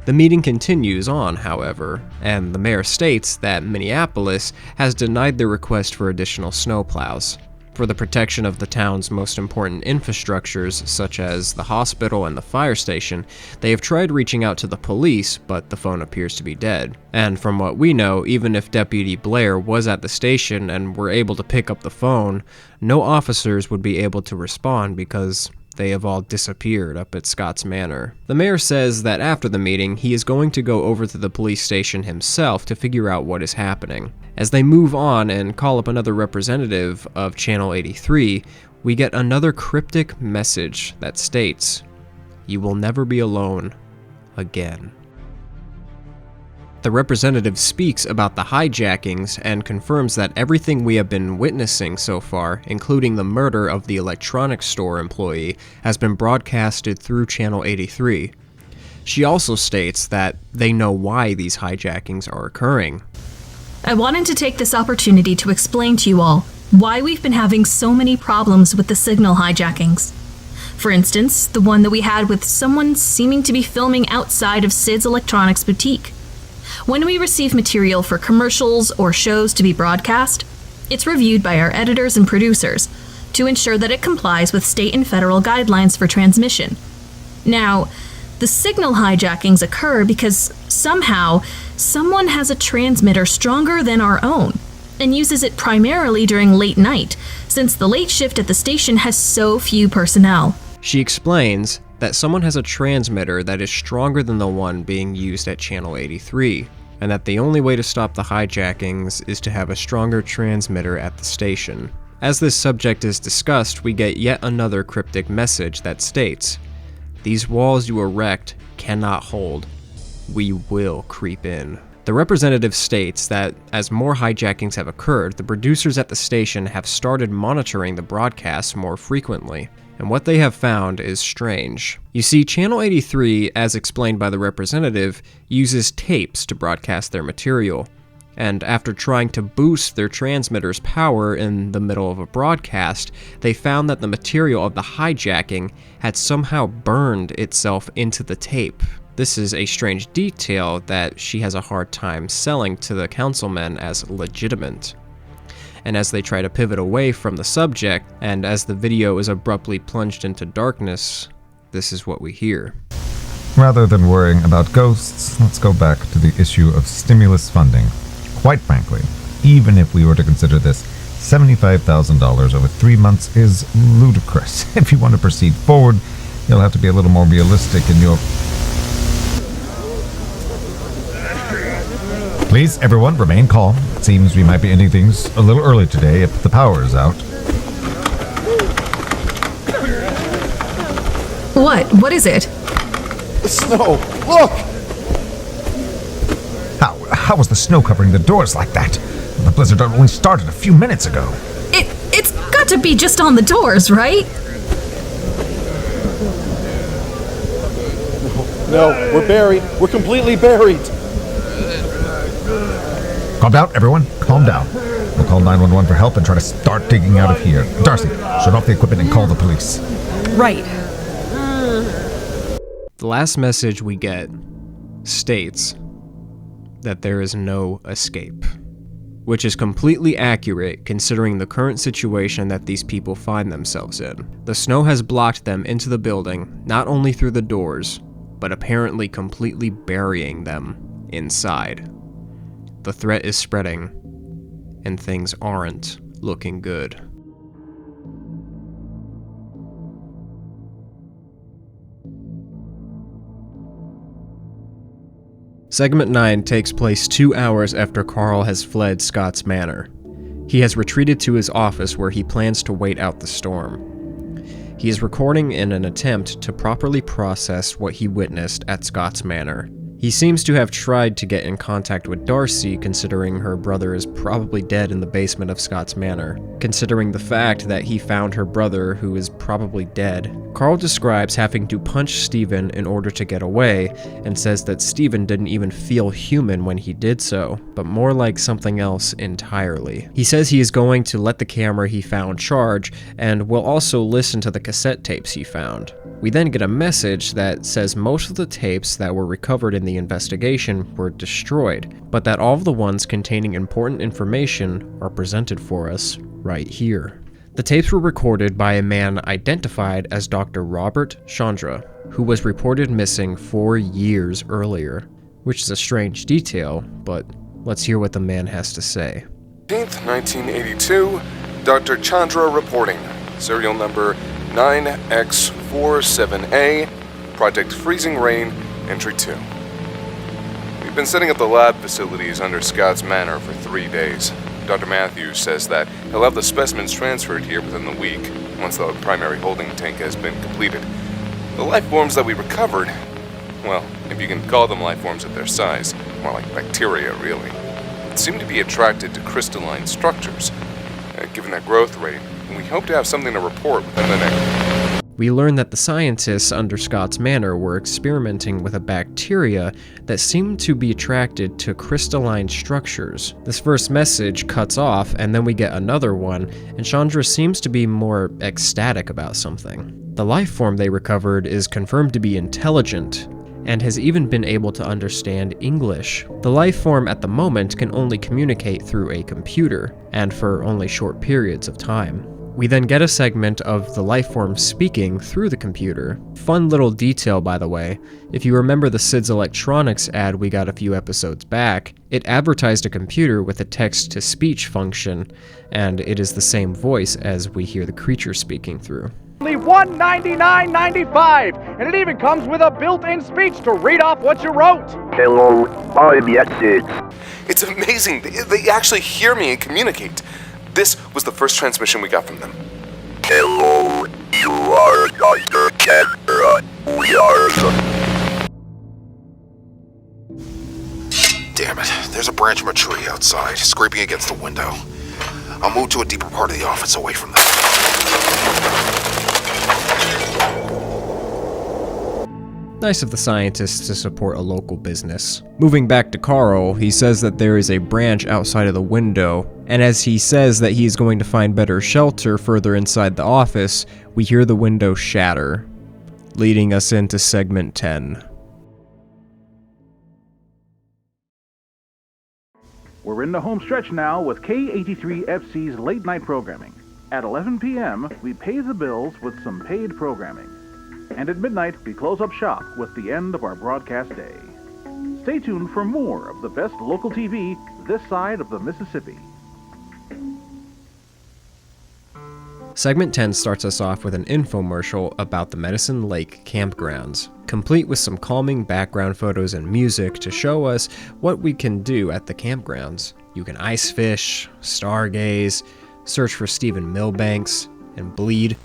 The meeting continues on, however, and the mayor states that Minneapolis has denied their request for additional snowplows. For the protection of the town's most important infrastructures, such as the hospital and the fire station, they have tried reaching out to the police, but the phone appears to be dead. And from what we know, even if Deputy Blair was at the station and were able to pick up the phone, no officers would be able to respond because they have all disappeared up at Scott's Manor. The mayor says that after the meeting, he is going to go over to the police station himself to figure out what is happening. As they move on and call up another representative of Channel 83, we get another cryptic message that states, "You will never be alone again." The representative speaks about the hijackings and confirms that everything we have been witnessing so far, including the murder of the electronics store employee, has been broadcasted through Channel 83. She also states that they know why these hijackings are occurring. I wanted to take this opportunity to explain to you all why we've been having so many problems with the signal hijackings. For instance, the one that we had with someone seeming to be filming outside of Sid's electronics boutique. When we receive material for commercials or shows to be broadcast, it's reviewed by our editors and producers to ensure that it complies with state and federal guidelines for transmission. Now, the signal hijackings occur because somehow someone has a transmitter stronger than our own, and uses it primarily during late night, since the late shift at the station has so few personnel. She explains that someone has a transmitter that is stronger than the one being used at Channel 83, and that the only way to stop the hijackings is to have a stronger transmitter at the station. As this subject is discussed, we get yet another cryptic message that states, "These walls you erect cannot hold. We will creep in." The representative states that as more hijackings have occurred, the producers at the station have started monitoring the broadcasts more frequently, and what they have found is strange. You see, Channel 83, as explained by the representative, uses tapes to broadcast their material, and after trying to boost their transmitter's power in the middle of a broadcast, they found that the material of the hijacking had somehow burned itself into the tape. This is a strange detail that she has a hard time selling to the councilmen as legitimate. And as they try to pivot away from the subject, and as the video is abruptly plunged into darkness, this is what we hear. Rather than worrying about ghosts, let's go back to the issue of stimulus funding. Quite frankly, even if we were to consider this, $75,000 over 3 months is ludicrous. If you want to proceed forward, you'll have to be a little more realistic in your... Please, everyone, remain calm. It seems we might be ending things a little early today if the power is out. What? What is it? The snow! Look! How was the snow covering the doors like that? The blizzard only started a few minutes ago. It's got to be just on the doors, right? No, we're buried. We're completely buried. Calm down, everyone. Calm down. We'll call 911 for help and try to start digging out of here. Darcy, shut off the equipment and call the police. Right. The last message we get states that there is no escape, which is completely accurate considering the current situation that these people find themselves in. The snow has blocked them into the building, not only through the doors, but apparently completely burying them inside. The threat is spreading, and things aren't looking good. Segment 9 takes place 2 hours after Carl has fled Scott's Manor. He has retreated to his office where he plans to wait out the storm. He is recording in an attempt to properly process what he witnessed at Scott's Manor. He seems to have tried to get in contact with Darcy, considering her brother is probably dead in the basement of Scott's Manor. Considering the fact that he found her brother, who is probably dead, Carl describes having to punch Steven in order to get away, and says that Steven didn't even feel human when he did so, but more like something else entirely. He says he is going to let the camera he found charge, and will also listen to the cassette tapes he found. We then get a message that says most of the tapes that were recovered in the investigation were destroyed, but that all of the ones containing important information are presented for us right here. The tapes were recorded by a man identified as Dr. Robert Chandra, who was reported missing 4 years earlier, which is a strange detail, but let's hear what the man has to say. 1982, Dr. Chandra reporting, serial number 9X47A, Project Freezing Rain, Entry 2. We've been setting up the lab facilities under Scott's Manor for 3 days. Dr. Matthews says that he'll have the specimens transferred here within the week, once the primary holding tank has been completed. The life forms that we recovered, well, if you can call them life forms at their size, more like bacteria, really, seem to be attracted to crystalline structures. Given their growth rate, we hope to have something to report within the next... We learn that the scientists under Scott's Manor were experimenting with a bacteria that seemed to be attracted to crystalline structures. This first message cuts off, and then we get another one, and Chandra seems to be more ecstatic about something. The life form they recovered is confirmed to be intelligent, and has even been able to understand English. The life form at the moment can only communicate through a computer, and for only short periods of time. We then get a segment of the lifeform speaking through the computer. Fun little detail, by the way. If you remember the Sid's Electronics ad we got a few episodes back, it advertised a computer with a text-to-speech function, and it is the same voice as we hear the creature speaking through. Only $199.95, and it even comes with a built-in speech to read off what you wrote. Hello, I'm Sid. It's amazing. They actually hear me and communicate. This was the first transmission we got from them. Hello, you are Dr. Chandra. We are Damn it, there's a branch from a tree outside, scraping against the window. I'll move to a deeper part of the office away from them. Nice of the scientists to support a local business. Moving back to Carl, he says that there is a branch outside of the window, and as he says that he's going to find better shelter further inside the office, we hear the window shatter, leading us into segment 10. We're in the home stretch now with K83FC's late night programming. At 11 p.m., we pay the bills with some paid programming. And at midnight, we close up shop with the end of our broadcast day. Stay tuned for more of the best local TV this side of the Mississippi. Segment 10 starts us off with an infomercial about the Medicine Lake campgrounds, complete with some calming background photos and music to show us what we can do at the campgrounds. You can ice fish, stargaze, search for Stephen Milbanks, and bleed.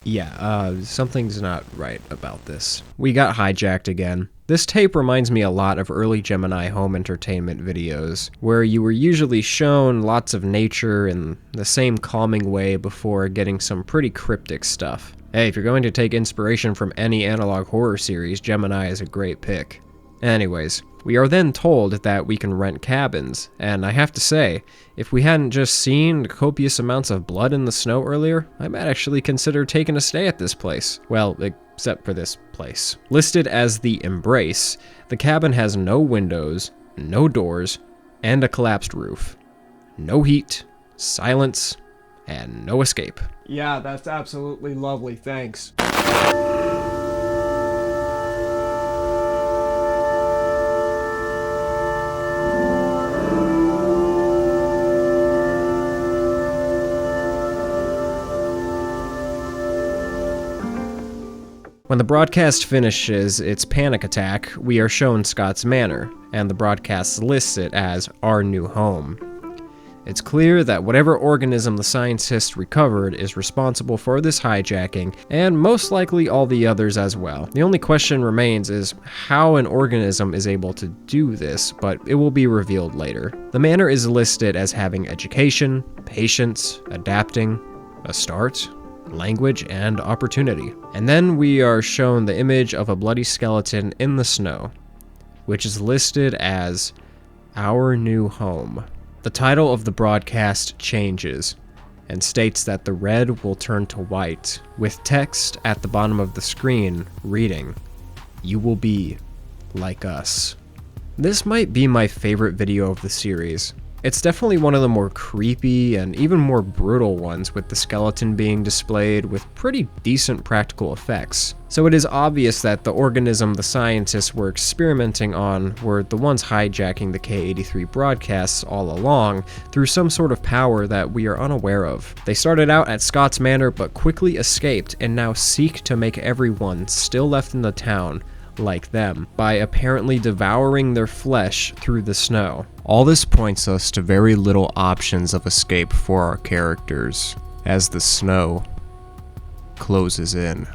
Yeah, something's not right about this. We got hijacked again. This tape reminds me a lot of early Gemini home entertainment videos, where you were usually shown lots of nature in the same calming way before getting some pretty cryptic stuff. Hey, if you're going to take inspiration from any analog horror series, Gemini is a great pick. Anyways, we are then told that we can rent cabins, and I have to say, if we hadn't just seen copious amounts of blood in the snow earlier, I might actually consider taking a stay at this place. Well, except for this place. Listed as the Embrace, the cabin has no windows, no doors, and a collapsed roof. No heat, silence, and no escape. Yeah, that's absolutely lovely, thanks. When the broadcast finishes its panic attack, we are shown Scott's Manor, and the broadcast lists it as our new home. It's clear that whatever organism the scientists recovered is responsible for this hijacking, and most likely all the others as well. The only question remains is how an organism is able to do this, but it will be revealed later. The manor is listed as having education, patience, adapting, a start, language, and opportunity. And then we are shown the image of a bloody skeleton in the snow, which is listed as Our New Home. The title of the broadcast changes and states that the red will turn to white, with text at the bottom of the screen reading, "You will be like us." This might be my favorite video of the series. It's definitely one of the more creepy and even more brutal ones, with the skeleton being displayed with pretty decent practical effects. So it is obvious that the organism the scientists were experimenting on were the ones hijacking the K83 broadcasts all along through some sort of power that we are unaware of. They started out at Scott's Manor but quickly escaped and now seek to make everyone still left in the town like them, by apparently devouring their flesh through the snow. All this points us to very little options of escape for our characters, as the snow closes in.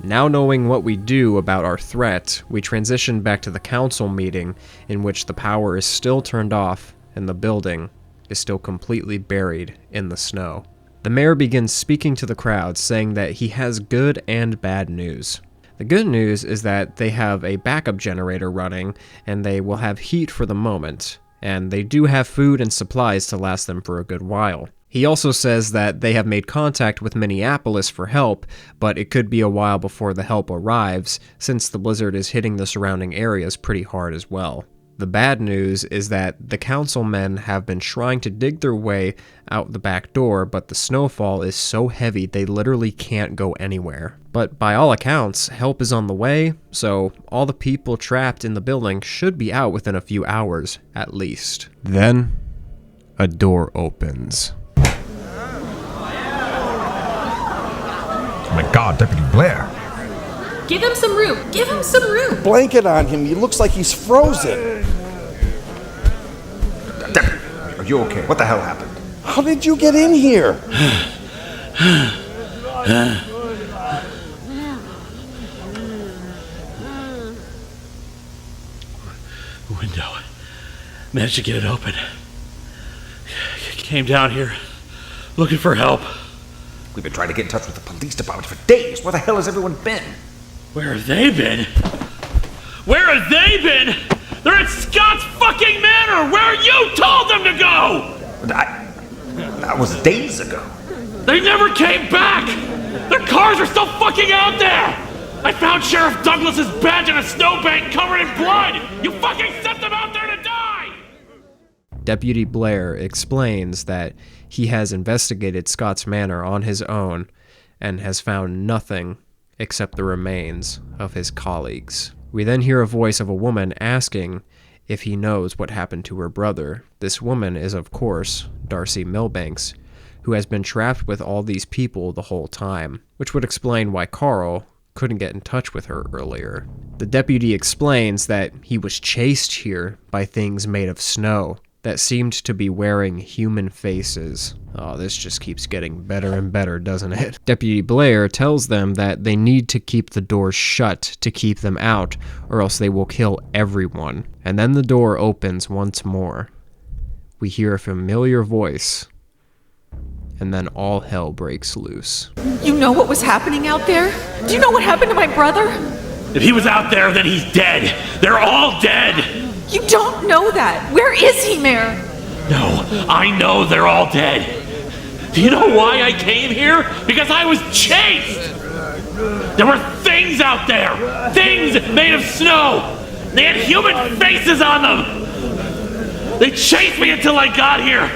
Now knowing what we do about our threat, we transition back to the council meeting, in which the power is still turned off and the building is still completely buried in the snow. The mayor begins speaking to the crowd, saying that he has good and bad news. The good news is that they have a backup generator running, and they will have heat for the moment, and they do have food and supplies to last them for a good while. He also says that they have made contact with Minneapolis for help, but it could be a while before the help arrives, since the blizzard is hitting the surrounding areas pretty hard as well. The bad news is that the councilmen have been trying to dig their way out the back door, but the snowfall is so heavy they literally can't go anywhere. But by all accounts, help is on the way, so all the people trapped in the building should be out within a few hours, at least. Then, a door opens. Oh my God, Deputy Blair. Give him some room! Give him some room! Blanket on him. He looks like he's frozen. Deputy, are you okay? What the hell happened? How did you get in here? Window. Managed to get it open. Came down here looking for help. We've been trying to get in touch with the police department for days. Where the hell has everyone been? Where have they been? Where have they been? They're at Scott's fucking Manor, where you told them to go! That was days ago. They never came back! Their cars are still fucking out there! I found Sheriff Douglas's badge in a snowbank covered in blood! You fucking sent them out there to die! Deputy Blair explains that he has investigated Scott's Manor on his own and has found nothing except the remains of his colleagues. We then hear a voice of a woman asking if he knows what happened to her brother. This woman is, of course, Darcy Milbanks, who has been trapped with all these people the whole time, which would explain why Carl couldn't get in touch with her earlier. The deputy explains that he was chased here by things made of snow that seemed to be wearing human faces. Oh, this just keeps getting better and better, doesn't it? Deputy Blair tells them that they need to keep the doors shut to keep them out, or else they will kill everyone. And then the door opens once more. We hear a familiar voice, and then all hell breaks loose. You know what was happening out there? Do you know what happened to my brother? If he was out there, then he's dead. They're all dead. You don't know that. Where is he, Mayor? No, I know they're all dead. Do you know why I came here? Because I was chased. There were things out there. Things made of snow. They had human faces on them. They chased me until I got here.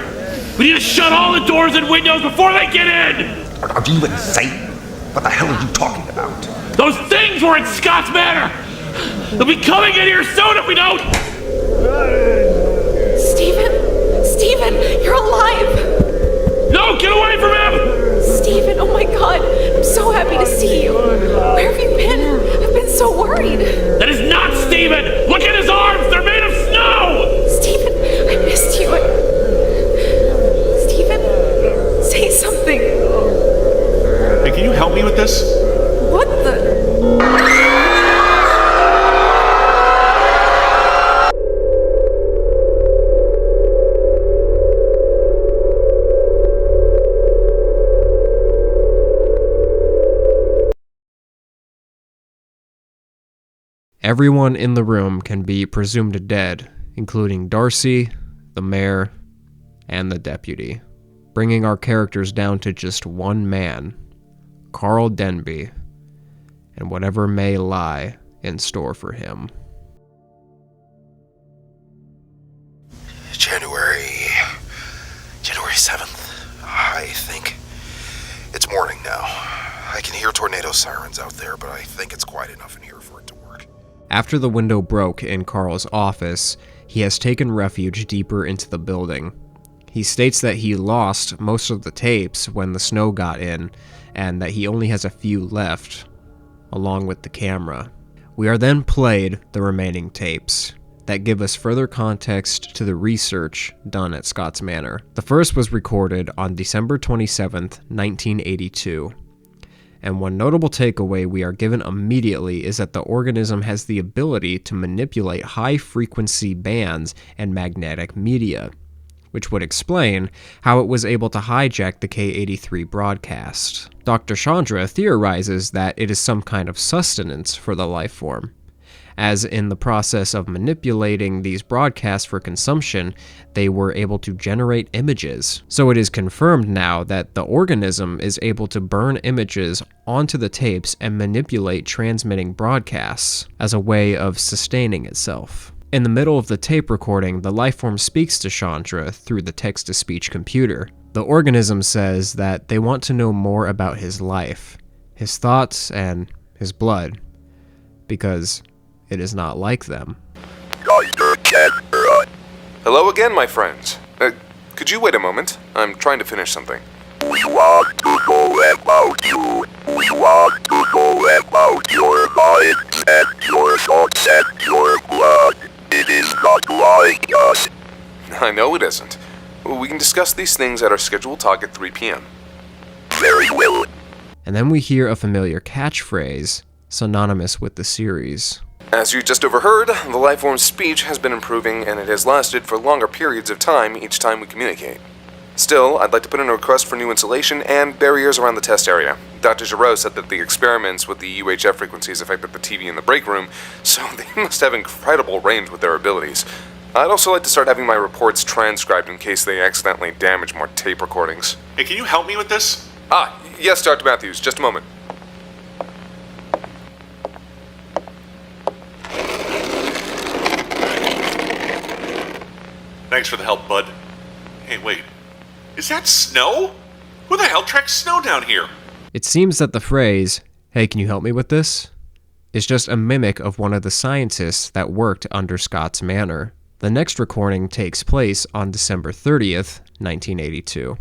We need to shut all the doors and windows before they get in. Are you insane? What the hell are you talking about? Those things were in Scott's Manor. They'll be coming in here soon if we don't. Stephen, you're alive! No, get away from him! Stephen, oh my God, I'm so happy to see you. Where have you been? I've been so worried. That is not Stephen! Look at his arms, they're made of snow! Stephen, I missed you. Stephen, say something. Hey, can you help me with this? What the? Everyone in the room can be presumed dead, including Darcy, the mayor, and the deputy, bringing our characters down to just one man, Carl Denby, and whatever may lie in store for him. January 7th, I think. It's morning now. I can hear tornado sirens out there, but I think it's quiet enough in here for it to work. After the window broke in Carl's office, he has taken refuge deeper into the building. He states that he lost most of the tapes when the snow got in, and that he only has a few left, along with the camera. We are then played the remaining tapes that give us further context to the research done at Scott's Manor. The first was recorded on December 27th, 1982. And one notable takeaway we are given immediately is that the organism has the ability to manipulate high-frequency bands and magnetic media, which would explain how it was able to hijack the K-83 broadcast. Dr. Chandra theorizes that it is some kind of sustenance for the life form, as in the process of manipulating these broadcasts for consumption, they were able to generate images. So it is confirmed now that the organism is able to burn images onto the tapes and manipulate transmitting broadcasts as a way of sustaining itself. In the middle of the tape recording, the lifeform speaks to Chandra through the text-to-speech computer. The organism says that they want to know more about his life, his thoughts, and his blood, because it is not like them. Hello again, my friends. Could you wait a moment? I'm trying to finish something. We want to know about you. We want to know about your mind and your thoughts and your blood. It is not like us. I know it isn't. We can discuss these things at our scheduled talk at 3 p.m. Very well. And then we hear a familiar catchphrase, synonymous with the series. As you just overheard, the lifeform's speech has been improving and it has lasted for longer periods of time each time we communicate. Still, I'd like to put in a request for new insulation and barriers around the test area. Dr. Giroux said that the experiments with the UHF frequencies affected the TV in the break room, so they must have incredible range with their abilities. I'd also like to start having my reports transcribed in case they accidentally damage more tape recordings. Hey, can you help me with this? Yes, Dr. Matthews, just a moment. Thanks for the help, bud. Hey, wait. Is that snow? Who the hell tracks snow down here? It seems that the phrase, "Hey, can you help me with this?" is just a mimic of one of the scientists that worked under Scott's Manor. The next recording takes place on December 30th, 1982.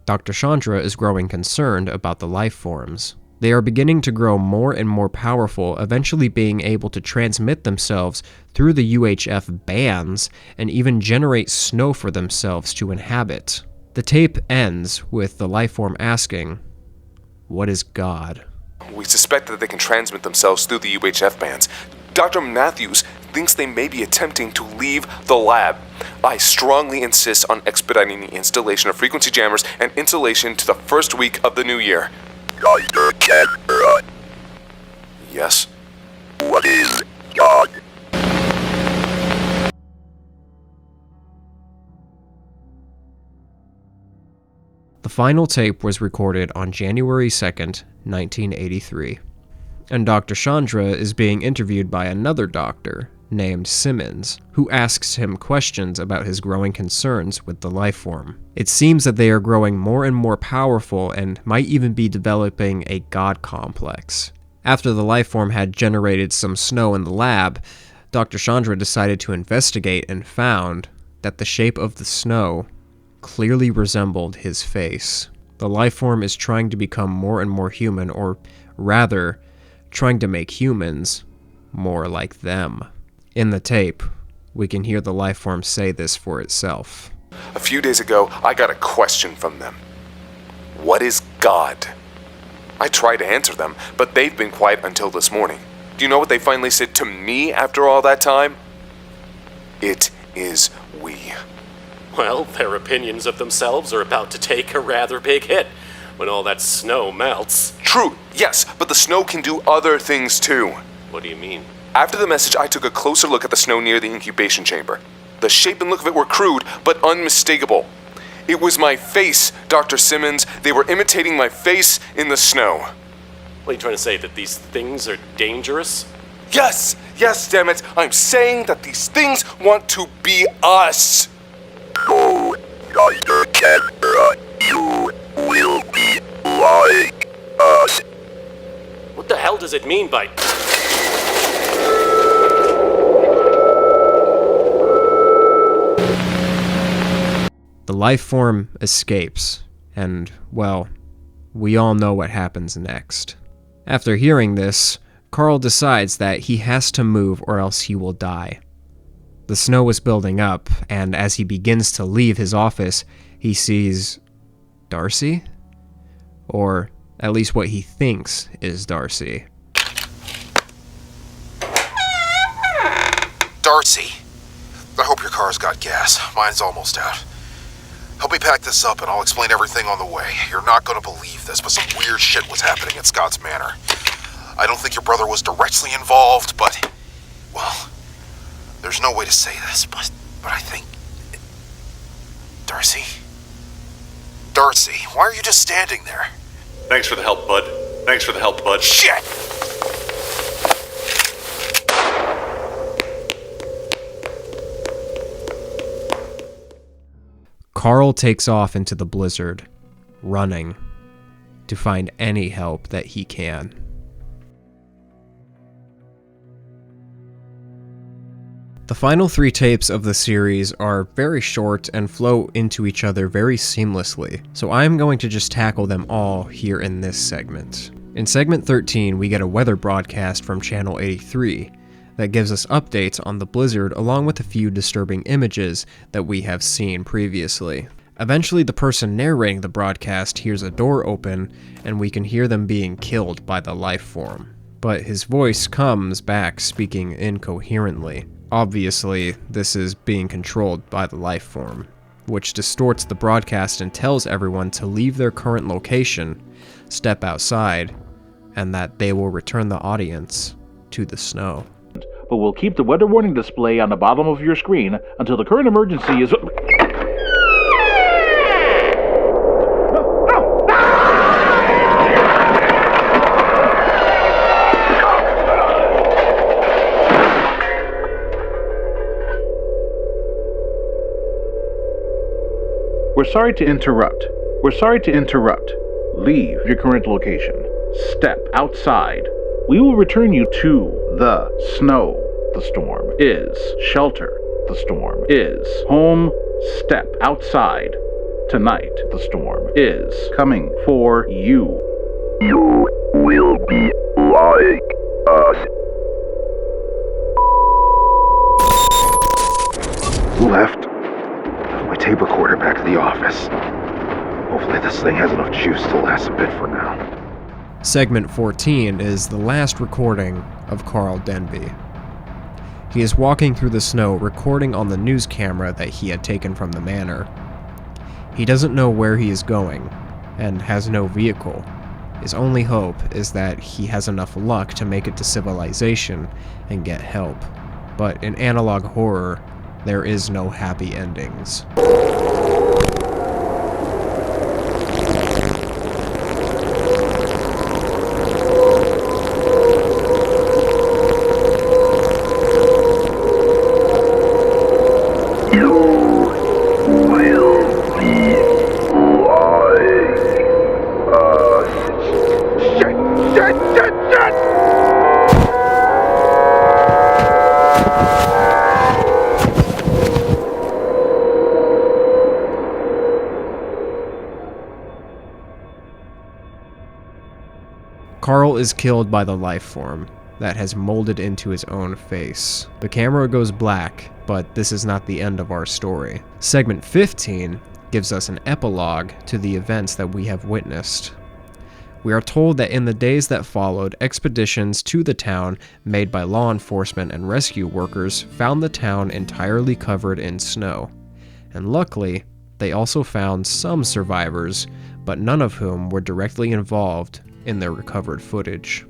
Dr. Chandra is growing concerned about the life forms. They are beginning to grow more and more powerful, eventually being able to transmit themselves through the UHF bands and even generate snow for themselves to inhabit. The tape ends with the lifeform asking, "What is God?" We suspect that they can transmit themselves through the UHF bands. Dr. Matthews thinks they may be attempting to leave the lab. I strongly insist on expediting the installation of frequency jammers and insulation to the first week of the new year. Dr. Chandra. Yes? What is God? The final tape was recorded on January 2nd, 1983, and Dr. Chandra is being interviewed by another doctor named Simmons, who asks him questions about his growing concerns with the lifeform. It seems that they are growing more and more powerful and might even be developing a god complex. After the lifeform had generated some snow in the lab, Dr. Chandra decided to investigate and found that the shape of the snow clearly resembled his face. The lifeform is trying to become more and more human, or rather, trying to make humans more like them. In the tape, we can hear the lifeform say this for itself. A few days ago, I got a question from them. What is God? I tried to answer them, but they've been quiet until this morning. Do you know what they finally said to me after all that time? It is we. Well, their opinions of themselves are about to take a rather big hit when all that snow melts. True, yes, but the snow can do other things too. What do you mean? After the message, I took a closer look at the snow near the incubation chamber. The shape and look of it were crude, but unmistakable. It was my face, Dr. Simmons. They were imitating my face in the snow. What are you trying to say, that these things are dangerous? Yes, damn it. I'm saying that these things want to be us. No, Dr. Chandra, you will be like us. What the hell does it mean by... The lifeform escapes, and, well, we all know what happens next. After hearing this, Carl decides that he has to move or else he will die. The snow is building up, and as he begins to leave his office, he sees Darcy? Or at least what he thinks is Darcy. Darcy, I hope your car's got gas. Mine's almost out. Help me pack this up and I'll explain everything on the way. You're not going to believe this, but some weird shit was happening at Scott's Manor. I don't think your brother was directly involved, but There's no way to say this, but I think... Darcy? Darcy, why are you just standing there? Thanks for the help, bud. Thanks for the help, bud. Shit! Carl takes off into the blizzard, running, to find any help that he can. The final 3 tapes of the series are very short and flow into each other very seamlessly, so I'm going to just tackle them all here in this segment. In segment 13, we get a weather broadcast from Channel 83 that gives us updates on the blizzard along with a few disturbing images that we have seen previously. Eventually, the person narrating the broadcast hears a door open and we can hear them being killed by the life form. But his voice comes back speaking incoherently. Obviously, this is being controlled by the life form, which distorts the broadcast and tells everyone to leave their current location, step outside, and that they will return the audience to the snow. But we'll keep the weather warning display on the bottom of your screen until the current emergency is... We're sorry to interrupt. We're sorry to interrupt. Leave your current location. Step outside. We will return you to the snow. The storm is shelter. The storm is home. Step outside. Tonight, the storm is coming for you. You will be like us. Left my tape recorder back at the office. Hopefully this thing has enough juice to last a bit for now. Segment 14 is the last recording of Carl Denby. He is walking through the snow recording on the news camera that he had taken from the manor. He doesn't know where he is going, and has no vehicle. His only hope is that he has enough luck to make it to civilization and get help. But in analog horror, there is no happy endings. Carl is killed by the life form that has molded into his own face. The camera goes black, but this is not the end of our story. Segment 15 gives us an epilogue to the events that we have witnessed. We are told that in the days that followed, expeditions to the town made by law enforcement and rescue workers found the town entirely covered in snow. And luckily, they also found some survivors, but none of whom were directly involved in their recovered footage.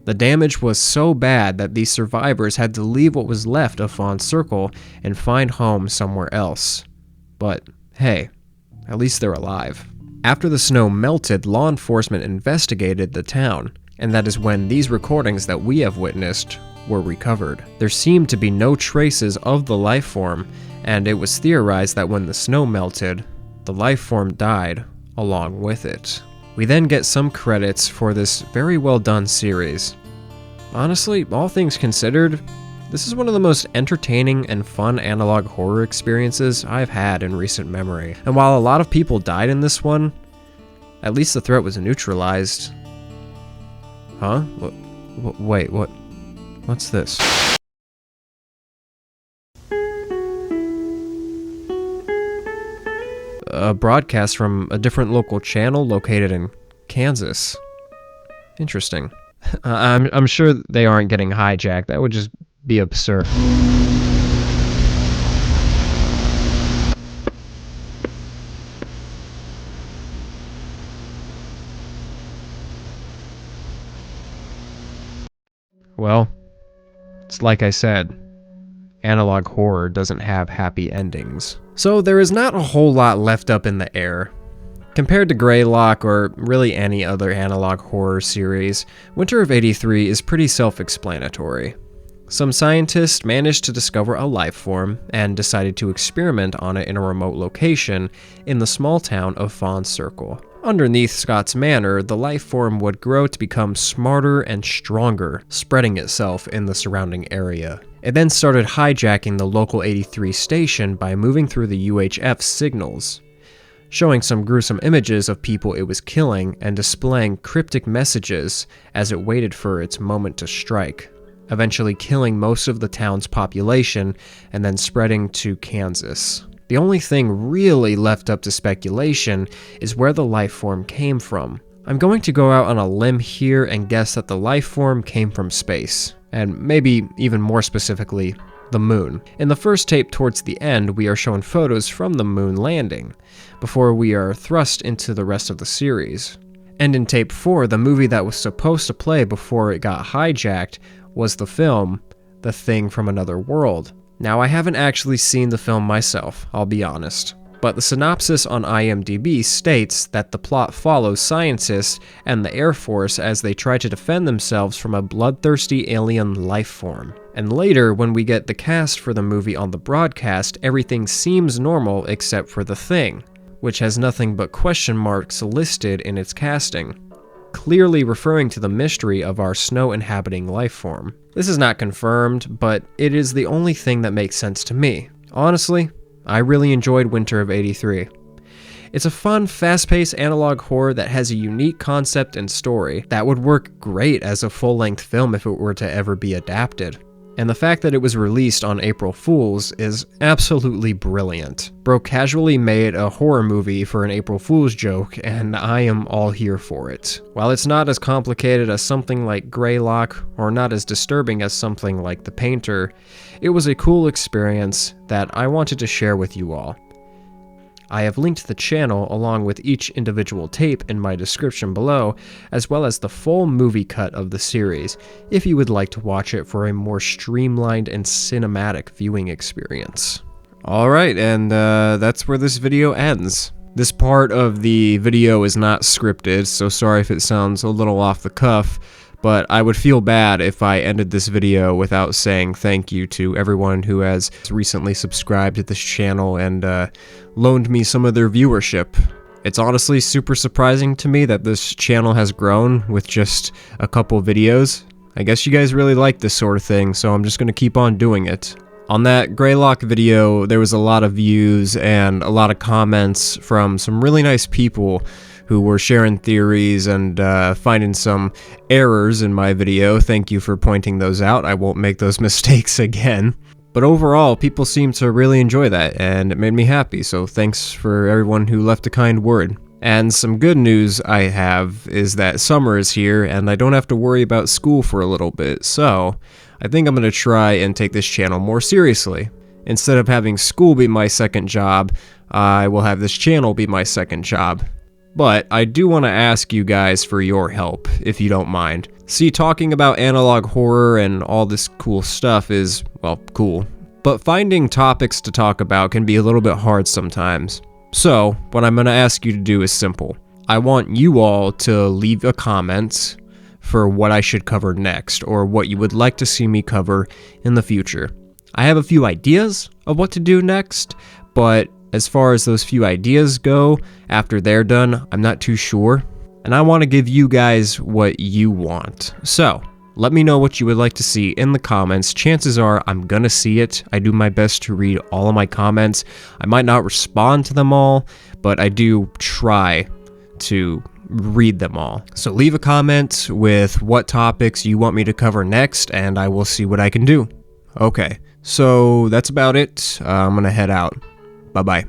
The damage was so bad that these survivors had to leave what was left of Fawn Circle and find home somewhere else. But hey, at least they're alive. After the snow melted, law enforcement investigated the town, and that is when these recordings that we have witnessed were recovered. There seemed to be no traces of the life form, and it was theorized that when the snow melted, the life form died along with it. We then get some credits for this very well done series. Honestly, all things considered, this is one of the most entertaining and fun analog horror experiences I've had in recent memory. And while a lot of people died in this one, at least the threat was neutralized. Huh? Wait, what? What's this? A broadcast from a different local channel located in Kansas. Interesting. I'm sure they aren't getting hijacked. That would just be absurd. Well, it's like I said. analog horror doesn't have happy endings. So there is not a whole lot left up in the air. Compared to Greylock or really any other analog horror series, Winter of '83 is pretty self-explanatory. Some scientists managed to discover a life form and decided to experiment on it in a remote location in the small town of Fawn Circle. Underneath Scott's Manor, the life form would grow to become smarter and stronger, spreading itself in the surrounding area. It then started hijacking the local 83 station by moving through the UHF signals, showing some gruesome images of people it was killing and displaying cryptic messages as it waited for its moment to strike, eventually killing most of the town's population and then spreading to Kansas. The only thing really left up to speculation is where the life form came from. I'm going to go out on a limb here and guess that the life form came from space, and maybe even more specifically, the moon. In the first tape towards the end, we are shown photos from the moon landing, before we are thrust into the rest of the series. And in tape 4, the movie that was supposed to play before it got hijacked was the film, The Thing from Another World. Now, I haven't actually seen the film myself, I'll be honest, but the synopsis on IMDb states that the plot follows scientists and the Air Force as they try to defend themselves from a bloodthirsty alien life form. And later, when we get the cast for the movie on the broadcast, everything seems normal except for The Thing, which has nothing but question marks listed in its casting, clearly referring to the mystery of our snow-inhabiting life form. This is not confirmed, but it is the only thing that makes sense to me. Honestly, I really enjoyed Winter of '83. It's a fun, fast-paced analog horror that has a unique concept and story that would work great as a full-length film if it were to ever be adapted. And the fact that it was released on April Fool's is absolutely brilliant. Bro casually made a horror movie for an April Fool's joke, and I am all here for it. While it's not as complicated as something like Greylock, or not as disturbing as something like The Painter, it was a cool experience that I wanted to share with you all. I have linked the channel along with each individual tape in my description below, as well as the full movie cut of the series, if you would like to watch it for a more streamlined and cinematic viewing experience. Alright, and that's where this video ends. This part of the video is not scripted, so sorry if it sounds a little off the cuff, but I would feel bad if I ended this video without saying thank you to everyone who has recently subscribed to this channel and loaned me some of their viewership. It's honestly super surprising to me that this channel has grown with just a couple videos. I guess you guys really like this sort of thing, so I'm just going to keep on doing it. On that Greylock video, there was a lot of views and a lot of comments from some really nice people who were sharing theories and finding some errors in my video. Thank you for pointing those out. I won't make those mistakes again. But overall, people seem to really enjoy that, and it made me happy, so thanks for everyone who left a kind word. And some good news I have is that summer is here, and I don't have to worry about school for a little bit, so I think I'm going to try and take this channel more seriously. Instead of having school be my second job, I will have this channel be my second job. But I do want to ask you guys for your help, if you don't mind. See, talking about analog horror and all this cool stuff is, well, cool. But finding topics to talk about can be a little bit hard sometimes. So, what I'm going to ask you to do is simple. I want you all to leave a comment for what I should cover next, or what you would like to see me cover in the future. I have a few ideas of what to do next, but as far as those few ideas go, after they're done, I'm not too sure. And I want to give you guys what you want. So, let me know what you would like to see in the comments. Chances are I'm gonna see it. I do my best to read all of my comments. I might not respond to them all, but I do try to read them all. So leave a comment with what topics you want me to cover next, and I will see what I can do. Okay, so that's about it. I'm gonna head out. Bye-bye.